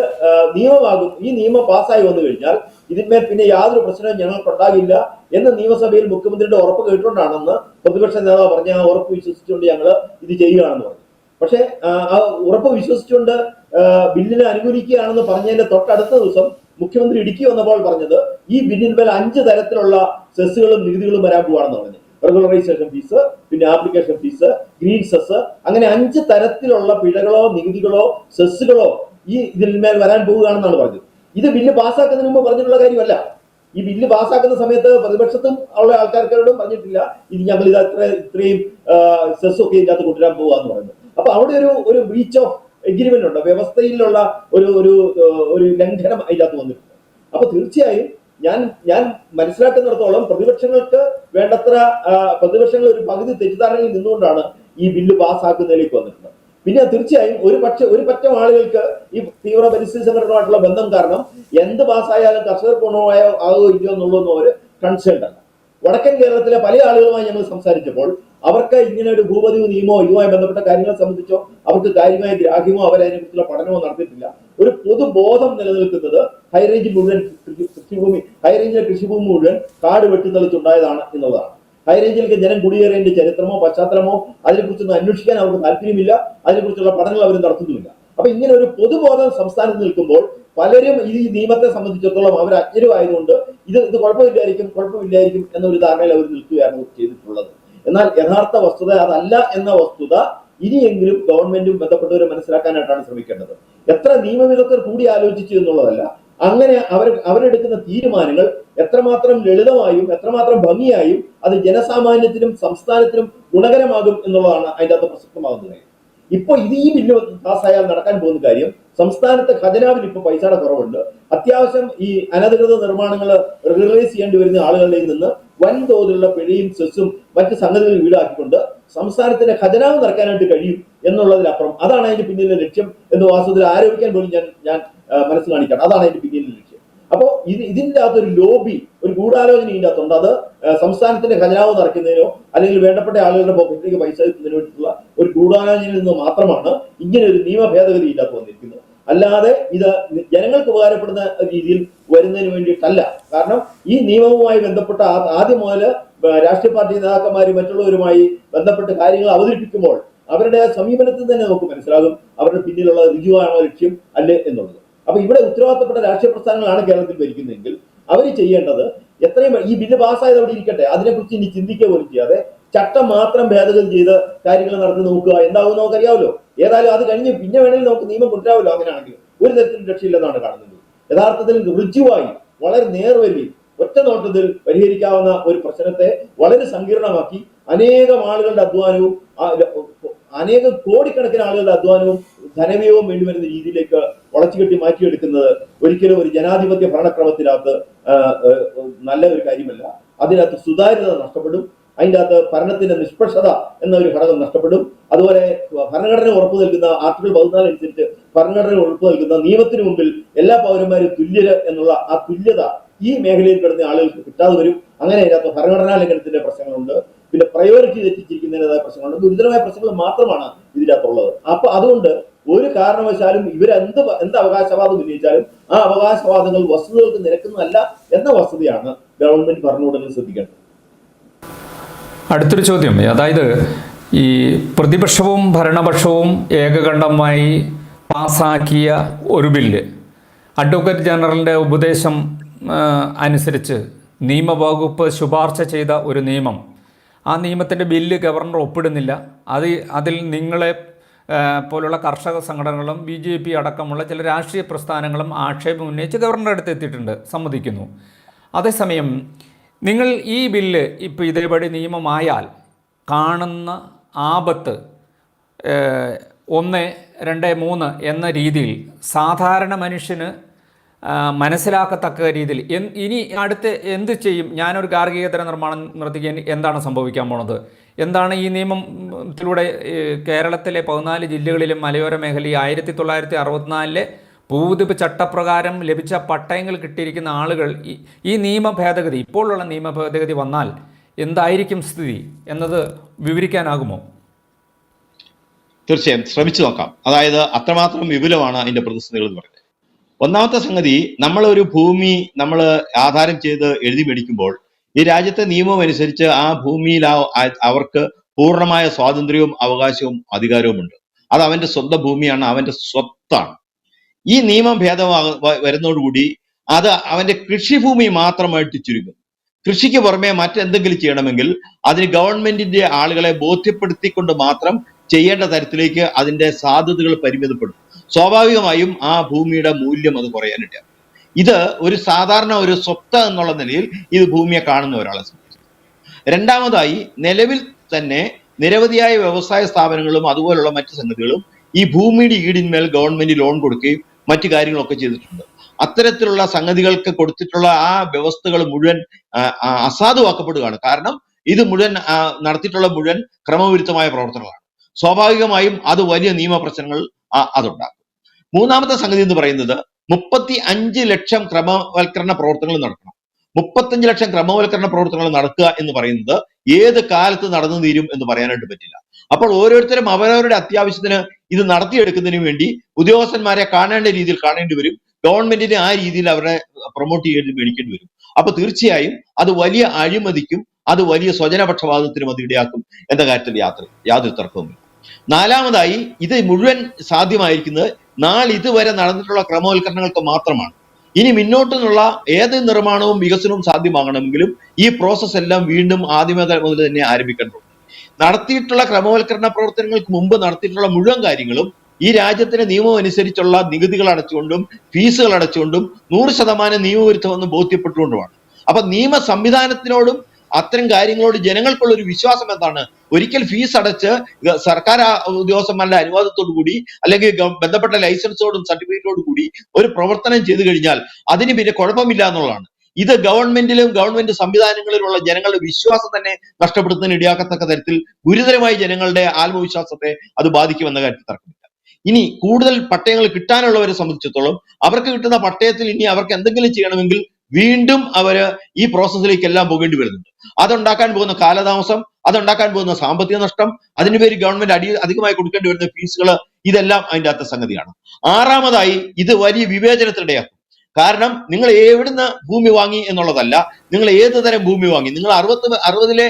നിയമമാകും, ഈ നിയമം പാസ്സായി വന്നു കഴിഞ്ഞാൽ ഇതിന്മേൽ പിന്നെ യാതൊരു പ്രശ്നവും ഞങ്ങൾക്കുണ്ടാകില്ല എന്ന് നിയമസഭയിൽ മുഖ്യമന്ത്രിയുടെ ഉറപ്പ് കേട്ടുകൊണ്ടാണെന്ന് പ്രതിപക്ഷ നേതാവ് പറഞ്ഞ ആ ഉറപ്പ് വിശ്വസിച്ചുകൊണ്ട് ഞങ്ങൾ ഇത് ചെയ്യുകയാണെന്ന് പറഞ്ഞു. പക്ഷെ ആ ഉറപ്പ് വിശ്വസിച്ചുകൊണ്ട് ബില്ലിനെ അനുകൂലിക്കുകയാണെന്ന് പറഞ്ഞതിന്റെ തൊട്ടടുത്ത ദിവസം മുഖ്യമന്ത്രി ഇടുക്കി വന്നപ്പോൾ പറഞ്ഞത് ഈ ബില്ലിന്മേൽ 5 തരത്തിലുള്ള സെസ്സുകളും നികുതികളും വരാൻ പോവാണെന്ന് പറഞ്ഞു. റെഗുലറൈസേഷൻ ഫീസ്, പിന്നെ ആപ്ലിക്കേഷൻ ഫീസ്, ഗ്രീൻ സെസ്, അങ്ങനെ 5 തരത്തിലുള്ള പിഴകളോ നികുതികളോ സെസ്സുകളോ ഈ ഇതിന്മേൽ വരാൻ പോവുകയാണെന്നാണ് പറഞ്ഞത്. ഇത് ബില്ല് പാസ്സാക്കുന്നതിന് മുമ്പ് പറഞ്ഞിട്ടുള്ള കാര്യമല്ല. ഈ ബില്ല് പാസ്സാക്കുന്ന സമയത്ത് പ്രതിപക്ഷത്തും ഉള്ള ആൾക്കാർക്കോടും പറഞ്ഞിട്ടില്ല ഇത് ഞങ്ങൾ ഇത്രയും സെസ് ഒക്കെ ഇതിനകത്ത് കൊണ്ടുവരാൻ പോവുകയെന്ന് പറയുന്നത്. അപ്പൊ അവിടെ ഒരു ബ്രീച്ച് ഓഫ് എഗ്രിമെന്റ് ഉണ്ട്, വ്യവസ്ഥയിലുള്ള ഒരു ലംഘനം അതിനകത്ത് വന്നിട്ടുണ്ട്. അപ്പൊ തീർച്ചയായും ഞാൻ മനസ്സിലാക്കുന്നിടത്തോളം പ്രതിപക്ഷങ്ങൾക്ക് വേണ്ടത്ര പ്രതിപക്ഷങ്ങൾ ഒരു പകുതി തെറ്റിദ്ധാരണയിൽ നിന്നുകൊണ്ടാണ് ഈ ബില്ല് പാസ്സാക്കുന്നതിലേക്ക് വന്നിട്ടുള്ളത്. പിന്നെ തീർച്ചയായും ഒരു പറ്റം ആളുകൾക്ക് ഈ തീവ്ര പരിസ്ഥിതി സംഘടനയുമായിട്ടുള്ള ബന്ധം കാരണം എന്ത് പാസ്സായാലും കർഷകർക്ക് ഗുണമായോ ആകോ ഇല്ലയോ എന്നുള്ളതൊന്നും അവർ കൺസേൺ അല്ല. വടക്കൻ കേരളത്തിലെ പല ആളുകളുമായി ഞങ്ങൾ സംസാരിച്ചപ്പോൾ അവർക്ക് ഇങ്ങനെ ഒരു ഭൂപതിവ് നിയമമോ ഇതുമായി ബന്ധപ്പെട്ട കാര്യങ്ങളെ സംബന്ധിച്ചോ അവർക്ക് കാര്യമായ ഗ്രാഹ്യമോ അവരതിനെക്കുറിച്ചുള്ള പഠനമോ നടത്തിയിട്ടില്ല. ഒരു പൊതുബോധം നിലനിൽക്കുന്നത് ഹൈറേഞ്ചിലെ കൃഷിഭൂമി മുഴുവൻ കാട് വെട്ടിത്തെളിച്ചുണ്ടായതാണ് എന്നുള്ളതാണ്. ഹൈറേഞ്ചിലേക്ക് ജനം കുടിയേറേണ്ട ചരിത്രമോ പശ്ചാത്തലമോ അതിനെക്കുറിച്ചൊന്നും അന്വേഷിക്കാൻ അവർക്ക് താല്പര്യമില്ല, അതിനെക്കുറിച്ചുള്ള പഠനങ്ങൾ അവർ നടത്തുന്നുമില്ല. അപ്പൊ ഇങ്ങനെ ഒരു പൊതുബോധം സംസ്ഥാനത്ത് നിൽക്കുമ്പോൾ പലരും ഈ നിയമത്തെ സംബന്ധിച്ചിടത്തോളം അവർ അജ്ഞരുമായതുകൊണ്ട് ഇത് കുഴപ്പമില്ലായിരിക്കും എന്നൊരു ധാരണയിൽ അവർ നിൽക്കുകയാണ് ചെയ്തിട്ടുള്ളത്. എന്നാൽ യഥാർത്ഥ വസ്തുത അതല്ല എന്ന വസ്തുത ഇനിയെങ്കിലും ഗവൺമെന്റും ബന്ധപ്പെട്ടവരും മനസ്സിലാക്കാനായിട്ടാണ് ശ്രമിക്കേണ്ടത്. എത്ര നിയമവിദഗ്ധർ കൂടി ആലോചിച്ചു എന്നുള്ളതല്ല, അങ്ങനെ അവരെടുക്കുന്ന തീരുമാനങ്ങൾ എത്രമാത്രം ലളിതമായും എത്രമാത്രം ഭംഗിയായും അത് ജനസാമാന്യത്തിനും സംസ്ഥാനത്തിനും ഗുണകരമാകും എന്നുള്ളതാണ് അതിൻ്റെ അകത്ത് പ്രസക്തമാകുന്നത്. ഇപ്പൊ ഈ ബില്ല് പാസ്സായാൽ നടക്കാൻ പോകുന്ന കാര്യം, സംസ്ഥാനത്തെ ഖജനാവിൽ ഇപ്പൊ പൈസയുടെ കുറവുണ്ട്. അത്യാവശ്യം ഈ അനധികൃത നിർമ്മാണങ്ങൾ റെഗുലറൈസ് ചെയ്യേണ്ടി വരുന്ന ആളുകളുടെ നിന്ന് വൻതോതിലുള്ള പിഴയും സെസ്സും മറ്റ് സംഗതികളും ഈടാക്കിക്കൊണ്ട് സംസ്ഥാനത്തിന്റെ ഖജനാവ് നിറയ്ക്കാനായിട്ട് കഴിയും എന്നുള്ളതിനപ്പുറം അതാണ് അതിന്റെ പിന്നിലെ ലക്ഷ്യം എന്ന് വാസ്തവത്തിൽ ആരോപിക്കാൻ പോലും ഞാൻ മനസ്സ് കാണിക്കണം. അതാണ് അതിന്റെ പിന്നിലെ ലക്ഷ്യം. അപ്പോൾ ഇതിൻ്റെ അകത്തൊരു ലോബി, ഒരു ഗൂഢാലോചന ഇതിൻ്റെ അകത്തുണ്ട്. അത് സംസ്ഥാനത്തിന്റെ ഖജനാവ് നിറയ്ക്കുന്നതിനോ അല്ലെങ്കിൽ വേണ്ടപ്പെട്ട ആളുകളുടെ പോക്കറ്റിലേക്ക് പൈസ എത്തുന്നതിനോ വേണ്ടിയിട്ടുള്ള ഒരു ഗൂഢാലോചനയിൽ നിന്ന് മാത്രമാണ് ഇങ്ങനെ ഒരു നിയമ ഭേദഗതി ഇതിനകത്ത് വന്നിരിക്കുന്നത്. അല്ലാതെ ഇത് ജനങ്ങൾക്ക് ഉപകാരപ്പെടുന്ന രീതിയിൽ വരുന്നതിന് വേണ്ടിയിട്ടല്ല. കാരണം ഈ നിയമവുമായി ബന്ധപ്പെട്ട ആദ്യം മുതൽ രാഷ്ട്രീയ പാർട്ടി നേതാക്കന്മാരും മറ്റുള്ളവരുമായി ബന്ധപ്പെട്ട് കാര്യങ്ങൾ അവതരിപ്പിക്കുമ്പോൾ അവരുടെ സമീപനത്തിൽ തന്നെ നമുക്ക് മനസ്സിലാകും അവരുടെ പിന്നിലുള്ള രുജുവാണോ ലക്ഷ്യം അല്ലേ എന്നുള്ളത്. അപ്പൊ ഇവിടെ ഉത്തരവാദിത്തപ്പെട്ട രാഷ്ട്രീയ പ്രസ്ഥാനങ്ങളാണ് കേരളത്തിൽ ഭരിക്കുന്നതെങ്കിൽ അവർ ചെയ്യേണ്ടത് എത്രയും ഈ ബില്ല് പാസ്സായത് അവിടെ ഇരിക്കട്ടെ, അതിനെക്കുറിച്ച് ഇനി ചിന്തിക്കുക പോലും ചെയ്യാതെ ചട്ടം മാത്രം ഭേദഗതി ചെയ്ത് കാര്യങ്ങൾ നടത്തി നോക്കുക. എന്താകും നമുക്കറിയാമല്ലോ. ഏതായാലും അത് കഴിഞ്ഞ് പിന്നെ വേണമെങ്കിൽ നമുക്ക് നിയമം കൊണ്ടുവരാമല്ലോ. അങ്ങനെയാണെങ്കിൽ ഒരു തരത്തിലും രക്ഷയില്ലെന്നാണ് കാണുന്നത്. യഥാർത്ഥത്തിൽ ഋജുവായി വളരെ നേർവരിയിൽ ഒറ്റ നോട്ടത്തിൽ പരിഹരിക്കാവുന്ന ഒരു പ്രശ്നത്തെ വളരെ സങ്കീർണമാക്കി അനേകം ആളുകളുടെ അധ്വാനവും അനേകം കോടിക്കണക്കിന് ആളുകളുടെ അധ്വാനവും ധനവ്യയവും വേണ്ടിവരുന്ന രീതിയിലേക്ക് വളച്ചുകെട്ടി മാറ്റിയെടുക്കുന്നത് ഒരിക്കലും ഒരു ജനാധിപത്യ ഭരണക്രമത്തിനകത്ത് നല്ല ഒരു കാര്യമല്ല. അതിനകത്ത് സുതാര്യത നഷ്ടപ്പെടും. അതിൻ്റെ അകത്ത് ഭരണത്തിന്റെ നിഷ്പക്ഷത എന്ന ഒരു ഘടകം നഷ്ടപ്പെടും. അതുപോലെ ഭരണഘടന ഉറപ്പു നൽകുന്ന ആർട്ടിക്കിൾ 14 അനുസരിച്ച് ഭരണഘടന ഉറപ്പു നൽകുന്ന നിയമത്തിന് മുമ്പിൽ എല്ലാ പൗരന്മാരും തുല്യര് എന്നുള്ള ആ തുല്യത ഈ മേഖലയിൽ കിടന്ന ആളുകൾക്ക് കിട്ടാതെ വരും. അങ്ങനെ അതിനകത്ത് ഭരണഘടനാ ലംഘനത്തിന്റെ പ്രശ്നങ്ങളുണ്ട്. പിന്നെ പ്രയോറിറ്റി തെറ്റിച്ചിരിക്കുന്നതിൻ്റെതായ പ്രശ്നങ്ങളുണ്ട്. ഗുരുതരമായ പ്രശ്നങ്ങൾ മാത്രമാണ് ഇതിനകത്തുള്ളത്. അപ്പൊ അതുകൊണ്ട് ഒരു കാരണവശാലും എന്ത് അവകാശവാദം ഉന്നയിച്ചാലും ആ അവകാശവാദങ്ങൾ വസ്തുതകൾക്ക് നിരക്കുന്നതല്ല എന്ന വസ്തുതയാണ് ഗവൺമെന്റ് ഭരണകൂടങ്ങൾ ശ്രദ്ധിക്കേണ്ടത്. അടുത്തൊരു ചോദ്യം, അതായത് ഈ പ്രതിപക്ഷവും ഭരണപക്ഷവും ഏകകണ്ഠമായി പാസാക്കിയ ഒരു ബില്ല്, അഡ്വക്കേറ്റ് ജനറലിൻ്റെ ഉപദേശം അനുസരിച്ച് നിയമവകുപ്പ് ശുപാർശ ചെയ്ത ഒരു നിയമം, ആ നിയമത്തിൻ്റെ ബില്ല് ഗവർണർ ഒപ്പിടുന്നില്ല. അതിൽ നിങ്ങളെ പോലുള്ള കർഷക സംഘടനകളും BJP അടക്കമുള്ള ചില രാഷ്ട്രീയ പ്രസ്ഥാനങ്ങളും ആക്ഷേപം ഉന്നയിച്ച് ഗവർണറുടെ അടുത്ത് എത്തിയിട്ടുണ്ട്, സമ്മതിക്കുന്നു. അതേസമയം നിങ്ങൾ ഈ ബില്ല് ഇപ്പോൾ ഇതേപടി നിയമമായാൽ കാണുന്ന ആപത്ത് 1, 2, 3 എന്ന രീതിയിൽ സാധാരണ മനുഷ്യന് മനസ്സിലാക്കത്തക്ക രീതിയിൽ ഇനി അടുത്ത് എന്ത് ചെയ്യും? ഞാനൊരു ഗാർഹികേതര നിർമ്മാണം നിർത്തിക്കാൻ എന്താണ് സംഭവിക്കാൻ പോണത്? എന്താണ് ഈ നിയമത്തിലൂടെ കേരളത്തിലെ 14 ജില്ലകളിലും മലയോര മേഖലയിൽ 1964 ഭൂതിപ്പ് ചട്ടപ്രകാരം ലഭിച്ച പട്ടയങ്ങൾ കിട്ടിയിരിക്കുന്ന ആളുകൾ ഈ നിയമ ഭേദഗതി, ഇപ്പോഴുള്ള നിയമ ഭേദഗതി വന്നാൽ എന്തായിരിക്കും സ്ഥിതി എന്നത് വിവരിക്കാനാകുമോ? തീർച്ചയായും ശ്രമിച്ചു നോക്കാം. അതായത് അത്രമാത്രം വിപുലമാണ് അതിന്റെ പ്രതിസന്ധികൾ എന്ന് പറയുന്നത്. ഒന്നാമത്തെ സംഗതി, നമ്മളൊരു ഭൂമി നമ്മൾ ആധാരം ചെയ്ത് എഴുതി മേടിക്കുമ്പോൾ ഈ രാജ്യത്തെ നിയമം അനുസരിച്ച് ആ ഭൂമിയിൽ അവർക്ക് പൂർണ്ണമായ സ്വാതന്ത്ര്യവും അവകാശവും അധികാരവും ഉണ്ട്. അത് അവന്റെ സ്വന്തം ഭൂമിയാണ്, അവന്റെ സ്വത്താണ്. ഈ നിയമം ഭേദം വരുന്നതോടുകൂടി അത് അവന്റെ കൃഷിഭൂമി മാത്രമായിട്ട് ചുരുങ്ങും. കൃഷിക്ക് പുറമെ മറ്റെന്തെങ്കിലും ചെയ്യണമെങ്കിൽ അതിന് ഗവൺമെന്റിന്റെ ആളുകളെ ബോധ്യപ്പെടുത്തിക്കൊണ്ട് മാത്രം ചെയ്യേണ്ട തരത്തിലേക്ക് അതിന്റെ സാധ്യതകൾ പരിമിതപ്പെടും. സ്വാഭാവികമായും ആ ഭൂമിയുടെ മൂല്യം അത് കുറയാനില്ല. ഇത് ഒരു സാധാരണ ഒരു സ്വത്ത് എന്നുള്ള നിലയിൽ ഇത് ഭൂമിയെ കാണുന്ന ഒരാളെ സംബന്ധിച്ചു. രണ്ടാമതായി, നിലവിൽ തന്നെ നിരവധിയായ വ്യവസായ സ്ഥാപനങ്ങളും അതുപോലുള്ള മറ്റു സംഗതികളും ഈ ഭൂമിയുടെ ഈടിന്മേൽ ഗവൺമെന്റ് ലോൺ കൊടുക്കുകയും മറ്റു കാര്യങ്ങളൊക്കെ ചെയ്തിട്ടുണ്ട്. അത്തരത്തിലുള്ള സംഗതികൾക്ക് കൊടുത്തിട്ടുള്ള ആ വ്യവസ്ഥകൾ മുഴുവൻ അസാധുവാക്കപ്പെടുകയാണ്. കാരണം ഇത് മുഴുവൻ നടത്തിയിട്ടുള്ള മുഴുവൻ ക്രമവിരുദ്ധമായ പ്രവർത്തനങ്ങളാണ്. സ്വാഭാവികമായും അത് വലിയ നിയമപ്രശ്നങ്ങൾ അതുണ്ടാക്കും. മൂന്നാമത്തെ സംഗതി എന്ന് പറയുന്നത് 35 ലക്ഷം ക്രമവൽക്കരണ പ്രവർത്തനങ്ങൾ നടക്കണം. 35 ലക്ഷം ക്രമവൽക്കരണ പ്രവർത്തനങ്ങൾ നടക്കുക എന്ന് പറയുന്നത് ഏത് കാലത്ത് നടന്നു തീരും എന്ന് പറയാനായിട്ട് പറ്റില്ല. അപ്പോൾ ഓരോരുത്തരും അവരവരുടെ അത്യാവശ്യത്തിന് ഇത് നടത്തിയെടുക്കുന്നതിന് വേണ്ടി ഉദ്യോഗസ്ഥന്മാരെ കാണേണ്ട രീതിയിൽ കാണേണ്ടി വരും. ഗവൺമെന്റിന് ആ രീതിയിൽ അവരെ പ്രൊമോട്ട് ചെയ്ത് മേടിക്കേണ്ടി വരും. അപ്പൊ തീർച്ചയായും അത് വലിയ അഴിമതിക്കും അത് വലിയ സ്വജനപക്ഷപാതത്തിനും അത് ഇടയാക്കും എന്ന കാര്യത്തിൽ യാതൊരു തർക്കവുമില്ല. നാലാമതായി, ഇത് മുഴുവൻ സാധ്യമായിരിക്കുന്നത് ഇതുവരെ നടന്നിട്ടുള്ള ക്രമവൽക്കരണങ്ങൾക്ക് മാത്രമാണ്. ഇനി മുന്നോട്ടുള്ള ഏത് നിർമ്മാണവും വികസനവും സാധ്യമാകണമെങ്കിലും ഈ പ്രോസസ് എല്ലാം വീണ്ടും ആദ്യമേ മുതൽ തന്നെ ആരംഭിക്കേണ്ടതുണ്ട്. നടത്തിയിട്ടുള്ള ക്രമവൽക്കരണ പ്രവർത്തനങ്ങൾക്ക് മുമ്പ് നടത്തിയിട്ടുള്ള മുഴുവൻ കാര്യങ്ങളും ഈ രാജ്യത്തിന്റെ നിയമം അനുസരിച്ചുള്ള നികുതികൾ അടച്ചുകൊണ്ടും ഫീസുകൾ അടച്ചുകൊണ്ടും 100% നിയമവിരുദ്ധമെന്ന് ബോധ്യപ്പെട്ടുകൊണ്ടുമാണ്. അപ്പൊ നിയമ സംവിധാനത്തിനോടും അത്തരം കാര്യങ്ങളോട് ജനങ്ങൾക്കുള്ള ഒരു വിശ്വാസം എന്താണ്? ഒരിക്കൽ ഫീസ് അടച്ച് സർക്കാർ ഉദ്യോഗസ്ഥന്മാരുടെ അനുവാദത്തോടു കൂടി അല്ലെങ്കിൽ ബന്ധപ്പെട്ട ലൈസൻസോടും സർട്ടിഫിക്കറ്റോടും കൂടി ഒരു പ്രവർത്തനം ചെയ്തു കഴിഞ്ഞാൽ അതിന് പിന്നെ കുഴപ്പമില്ല എന്നുള്ളതാണ്. ഇത് ഗവൺമെന്റിലും ഗവൺമെന്റ് സംവിധാനങ്ങളിലുള്ള ജനങ്ങളുടെ വിശ്വാസം തന്നെ നഷ്ടപ്പെടുത്തുന്നതിന് ഇടയാക്കത്തക്ക തരത്തിൽ ഗുരുതരമായി ജനങ്ങളുടെ ആത്മവിശ്വാസത്തെ അത് ബാധിക്കുമെന്ന കാര്യത്തിൽ തർക്കമില്ല. ഇനി കൂടുതൽ പട്ടയങ്ങൾ കിട്ടാനുള്ളവരെ സംബന്ധിച്ചിടത്തോളം അവർക്ക് കിട്ടുന്ന പട്ടയത്തിൽ ഇനി അവർക്ക് എന്തെങ്കിലും ചെയ്യണമെങ്കിൽ വീണ്ടും അവര് ഈ പ്രോസസ്സിലേക്കെല്ലാം പോകേണ്ടി വരുന്നുണ്ട്. അതുണ്ടാക്കാൻ പോകുന്ന കാലതാമസം, അതുണ്ടാക്കാൻ പോകുന്ന സാമ്പത്തിക നഷ്ടം, അതിനു പേര് ഗവൺമെന്റ് അധികമായി കൊടുക്കേണ്ടി വരുന്ന ഫീസുകൾ, ഇതെല്ലാം അതിൻ്റെ അകത്തെ സംഗതിയാണ്. ആറാമതായി ഇത് വലിയ വിവേചനത്തിനിടയാക്കും. കാരണം നിങ്ങൾ എവിടുന്ന് ഭൂമി വാങ്ങി എന്നുള്ളതല്ല, നിങ്ങൾ ഏത് തരം ഭൂമി വാങ്ങി. നിങ്ങൾ 60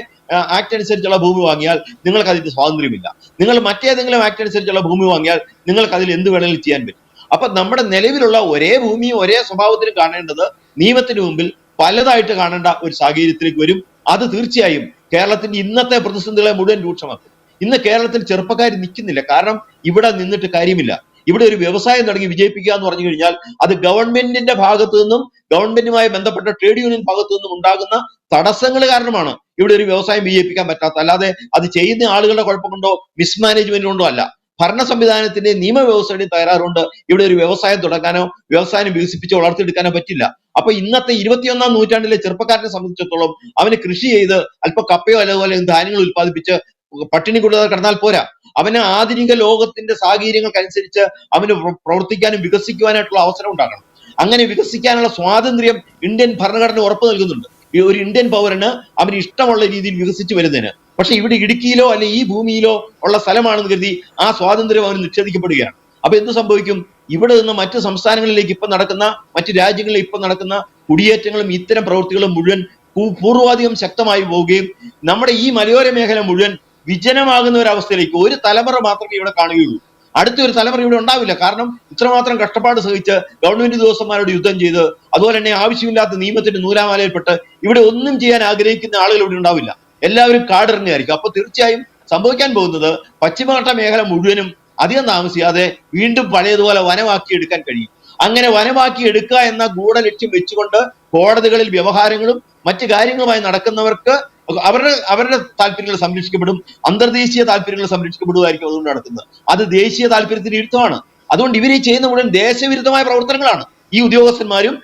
ആക്ട് അനുസരിച്ചുള്ള ഭൂമി വാങ്ങിയാൽ നിങ്ങൾക്ക് അതിന്റെ സ്വാതന്ത്ര്യമില്ല. നിങ്ങൾ മറ്റേതെങ്കിലും ആക്ട് അനുസരിച്ചുള്ള ഭൂമി വാങ്ങിയാൽ നിങ്ങൾക്ക് അതിൽ എന്ത് വേണമെങ്കിലും ചെയ്യാൻ പറ്റും. അപ്പൊ നമ്മുടെ നിലവിലുള്ള ഒരേ ഭൂമിയും ഒരേ സ്വഭാവത്തിലും കാണേണ്ടത് നിയമത്തിന് മുമ്പിൽ പലതായിട്ട് കാണേണ്ട ഒരു സാഹചര്യത്തിലേക്ക് വരും. അത് തീർച്ചയായും കേരളത്തിന്റെ ഇന്നത്തെ പ്രതിസന്ധികളെ മുഴുവൻ രൂക്ഷമാക്കും. ഇന്ന് കേരളത്തിൽ ചെറുപ്പക്കാർ നിൽക്കുന്നില്ല. കാരണം ഇവിടെ നിന്നിട്ട് കാര്യമില്ല. ഇവിടെ ഒരു വ്യവസായം തുടങ്ങി വിജയിപ്പിക്കുക എന്ന് പറഞ്ഞു കഴിഞ്ഞാൽ അത് ഗവൺമെന്റിന്റെ ഭാഗത്തു നിന്നും ഗവൺമെന്റുമായി ബന്ധപ്പെട്ട ട്രേഡ് യൂണിയൻ ഭാഗത്തു നിന്നും ഉണ്ടാകുന്ന തടസ്സങ്ങൾ കാരണമാണ് ഇവിടെ ഒരു വ്യവസായം വിജയിപ്പിക്കാൻ പറ്റാത്ത. അല്ലാതെ അത് ചെയ്യുന്ന ആളുകളുടെ കുഴപ്പം കൊണ്ടോ മിസ്മാനേജ്മെന്റ് കൊണ്ടോ അല്ല. ഭരണ സംവിധാനത്തിന്റെ നിയമവ്യവസ്ഥയുടെയും തകരാറുകൊണ്ട് ഇവിടെ ഒരു വ്യവസായം തുടങ്ങാനോ വ്യവസായം വികസിപ്പിച്ച് വളർത്തിയെടുക്കാനോ പറ്റില്ല. അപ്പൊ ഇന്നത്തെ 21ാം നൂറ്റാണ്ടിലെ ചെറുപ്പക്കാരനെ സംബന്ധിച്ചിടത്തോളം അവന് കൃഷി ചെയ്ത് അല്പം കപ്പയോ അതുപോലെ ധാന്യങ്ങൾ ഉൽപ്പാദിപ്പിച്ച് പട്ടിണി കൂടാതെ കിടന്നാൽ പോരാ. അവന് ആധുനിക ലോകത്തിന്റെ സാഹചര്യങ്ങൾക്കനുസരിച്ച് അവന് പ്രവർത്തിക്കാനും വികസിക്കുവാനായിട്ടുള്ള അവസരം ഉണ്ടാകണം. അങ്ങനെ വികസിക്കാനുള്ള സ്വാതന്ത്ര്യം ഇന്ത്യൻ ഭരണഘടന ഉറപ്പു നൽകുന്നുണ്ട്. ഒരു ഇന്ത്യൻ പൗരന് അവന് ഇഷ്ടമുള്ള രീതിയിൽ വികസിച്ചു വരുന്നതിന്. പക്ഷെ ഇവിടെ ഇടുക്കിയിലോ അല്ലെ ഈ ഭൂമിയിലോ ഉള്ള സ്ഥലമാണെന്ന് കരുതി ആ സ്വാതന്ത്ര്യം അവന് നിഷേധിക്കപ്പെടുകയാണ്. അപ്പൊ എന്ത് സംഭവിക്കും? ഇവിടെ നിന്ന് മറ്റു സംസ്ഥാനങ്ങളിലേക്ക് ഇപ്പൊ നടക്കുന്ന, മറ്റു രാജ്യങ്ങളിൽ ഇപ്പൊ നടക്കുന്ന കുടിയേറ്റങ്ങളും ഇത്തരം പ്രവൃത്തികളും മുഴുവൻ പൂർവാധികം ശക്തമായി പോവുകയും നമ്മുടെ ഈ മലയോര മേഖല മുഴുവൻ വിജനമാകുന്ന ഒരു അവസ്ഥയിലേക്ക് ഒരു തലമുറ മാത്രമേ ഇവിടെ കാണുകയുള്ളൂ. അടുത്തൊരു തലമുറ ഇവിടെ ഉണ്ടാവില്ല. കാരണം ഇത്രമാത്രം കഷ്ടപ്പാട് സഹിച്ച് ഗവൺമെന്റ് ഉദ്യോഗസ്ഥന്മാരോട് യുദ്ധം ചെയ്ത് അതുപോലെ തന്നെ ആവശ്യമില്ലാത്ത നിയമത്തിന്റെ നൂലാമാലയിൽപ്പെട്ട് ഇവിടെ ഒന്നും ചെയ്യാൻ ആഗ്രഹിക്കുന്ന ആളുകൾ ഇവിടെ ഉണ്ടാവില്ല. എല്ലാവരും കാടിറങ്ങിയായിരിക്കും. അപ്പൊ തീർച്ചയായും സംഭവിക്കാൻ പോകുന്നത് പശ്ചിമഘട്ട മേഖല മുഴുവനും അധികം താമസിയാതെ വീണ്ടും പഴയതുപോലെ വനമാക്കി എടുക്കാൻ കഴിയും. അങ്ങനെ വനമാക്കി എടുക്കുക എന്ന ഗൂഢലക്ഷ്യം വെച്ചുകൊണ്ട് കോടതികളിൽ വ്യവഹാരങ്ങളും മറ്റു കാര്യങ്ങളുമായി നടക്കുന്നവർക്ക് അവരുടെ താല്പര്യങ്ങൾ സംരക്ഷിക്കപ്പെടും, അന്തർദേശീയ താല്പര്യങ്ങൾ സംരക്ഷിക്കപ്പെടുകയായിരിക്കും അതുകൊണ്ട് നടക്കുന്നത്. അത് ദേശീയ താല്പര്യത്തിന് വിരുദ്ധമാണ്. അതുകൊണ്ട് ഇവർ ഈ ചെയ്യുന്ന മുഴുവൻ ദേശവിരുദ്ധമായ പ്രവർത്തനങ്ങളാണ്. ഈ ഉദ്യോഗസ്ഥന്മാരും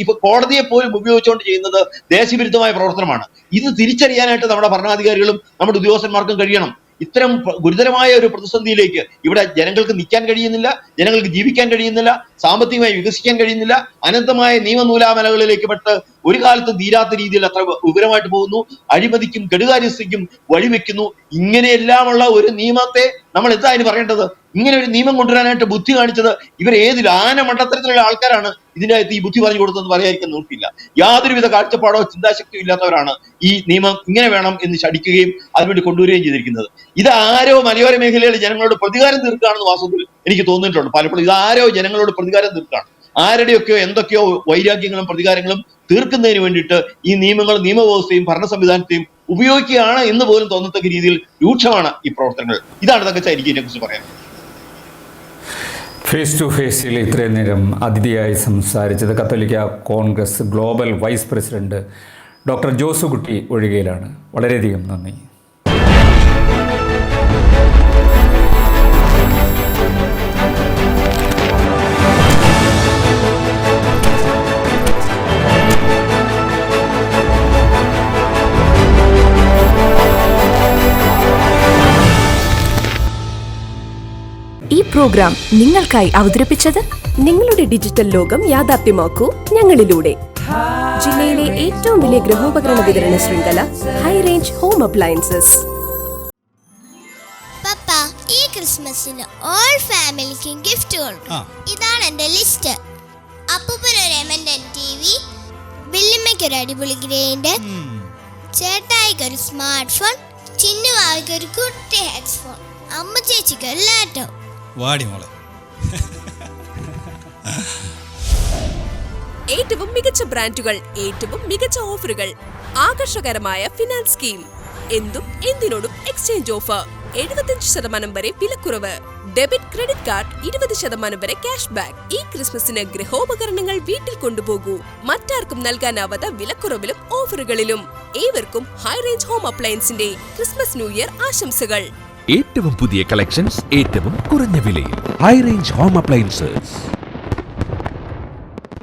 ഇപ്പൊ കോടതിയെ പോലും ഉപയോഗിച്ചുകൊണ്ട് ചെയ്യുന്നത് ദേശവിരുദ്ധമായ പ്രവർത്തനമാണ്. ഇത് തിരിച്ചറിയാനായിട്ട് നമ്മുടെ ഭരണാധികാരികളും നമ്മുടെ ഉദ്യോഗസ്ഥന്മാർക്കും കഴിയണം. ഇത്തരം ഗുരുതരമായ ഒരു പ്രതിസന്ധിയിലേക്ക് ഇവിടെ ജനങ്ങൾക്ക് നിൽക്കാൻ കഴിയുന്നില്ല, ജനങ്ങൾക്ക് ജീവിക്കാൻ കഴിയുന്നില്ല, സാമ്പത്തികമായി വികസിക്കാൻ കഴിയുന്നില്ല, അനന്തമായ നിയമനൂലാമലകളിലേക്ക് പെട്ട് ഒരു കാലത്ത് തീരാത്ത രീതിയിൽ അത്ര വിവരമായിട്ട് പോകുന്നു, അഴിമതിക്കും കെടുകാര്യസ്ഥയ്ക്കും വഴിവെക്കുന്നു. ഇങ്ങനെയെല്ലാമുള്ള ഒരു നിയമത്തെ നമ്മൾ എന്താ അതിന് പറയേണ്ടത്? ഇങ്ങനെ ഒരു നിയമം കൊണ്ടുവരാനായിട്ട് ബുദ്ധി കാണിച്ചത് ഇവരേതിൽ മണ്ഡലത്തിലുള്ള ആൾക്കാരാണ് ഇതിനകത്ത് ഈ ബുദ്ധി പറഞ്ഞു കൊടുത്തതെന്ന് പറയാതിരിക്കാൻ നോക്കില്ല. യാതൊരുവിധ കാഴ്ചപ്പാടോ ചിന്താശക്തിയോ ഇല്ലാത്തവരാണ് ഈ നിയമം ഇങ്ങനെ വേണം എന്ന് ശടിക്കുകയും അതിനുവേണ്ടി കൊണ്ടുവരികയും ചെയ്തിരിക്കുന്നത്. ഇത് ആരോ മലയോര മേഖലയിലെ ജനങ്ങളോട് പ്രതികാരം തീർക്കുകയാണെന്ന് വാസ്തവത്തിൽ എനിക്ക് തോന്നിയിട്ടുണ്ട് പലപ്പോഴും. ഇത് ആരോ ജനങ്ങളോട് പ്രതികാരം തീർക്കുകയാണ്. ആരുടെയൊക്കെയോ എന്തൊക്കെയോ വൈരാഗ്യങ്ങളും പ്രതികാരങ്ങളും തീർക്കുന്നതിന് വേണ്ടിയിട്ട് ഈ നിയമങ്ങളും നിയമവ്യവസ്ഥയും ഭരണ സംവിധാനത്തെയും ഉപയോഗിക്കുകയാണ് എന്ന് പോലും തോന്നത്തക്ക രീതിയിൽ രൂക്ഷമാണ് ഈ പ്രവർത്തനങ്ങൾ. ഇതാണ് തങ്കച്ച എനിക്ക് ഇതിനെക്കുറിച്ച് പറയാൻ. ഫേസ് ടു ഫേസിൽ ഇത്രയും നേരം അതിഥിയായി സംസാരിച്ചത് കത്തോലിക്ക congress global vice president doctor Josukutty ഒഴികയിലാണ്. വളരെയധികം നന്ദി. ഈ പ്രോഗ്രാം നിങ്ങൾക്കായി അവതരിപ്പിച്ചത് നിങ്ങളുടെ ഡിജിറ്റൽ ലോകം യാഥാർത്ഥ്യമാക്കൂ ഞങ്ങളിലൂടെ. ജില്ലയിലെ ഏറ്റവും വലിയ ഗൃഹോപകരണ വിതരണ ശൃംഖല ഹൈ റേഞ്ച് ഹോം അപ്ലയൻസസ്. പപ്പ, ഈ ക്രിസ്മസിന് ഓൾ ഫാമിലിക്കും ഗിഫ്റ്റ് കൊടുക്കും. ഇതാണ് എന്റെ ലിസ്റ്റ്. അപ്പൂപ്പനൊരു M&N TV, ബില്ലിമ്മയ്ക്കൊരു അടിപൊളി ഗ്രൈൻഡർ, ചേട്ടായിക്കൊരു സ്മാർട്ട് ഫോൺ, ചിന്നുവാവിക്കൊരു കുട്ടി ഹെഡ്ഫോൺ, അമ്മ ചേച്ചിക്കൊരു ലാപ്ടോപ്പ്. വാടി മോളെ. ഏറ്റവും മികച്ച ബ്രാൻഡുകൾ, ഏറ്റവും മികച്ച ഓഫറുകൾ, ആകർഷകരമായ ഫിനാൻസ് സ്കീം, എന്തും എന്തിനോടും എക്സ്ചേഞ്ച് ഓഫർ, 75% വരെ വിലക്കുറവ്, ഡെബിറ്റ് ക്രെഡിറ്റ് കാർഡ് 20% വരെ ക്യാഷ് ബാക്ക്. ഈ ക്രിസ്മസിന് ഗൃഹോപകരണങ്ങൾ വീട്ടിൽ കൊണ്ടുപോകൂ. മറ്റാർക്കും നൽകാനാവാത്ത വിലക്കുറവിലും ഓഫറുകളിലും. ഏവർക്കും ഹൈ റേഞ്ച് ഹോം അപ്ലയൻസിന്റെ ക്രിസ്മസ് ന്യൂ ഇയർ ആശംസകൾ. ഏറ്റവും പുതിയ കളക്ഷൻസ് ഏറ്റവും കുറഞ്ഞ വിലയിൽ. High range home appliances.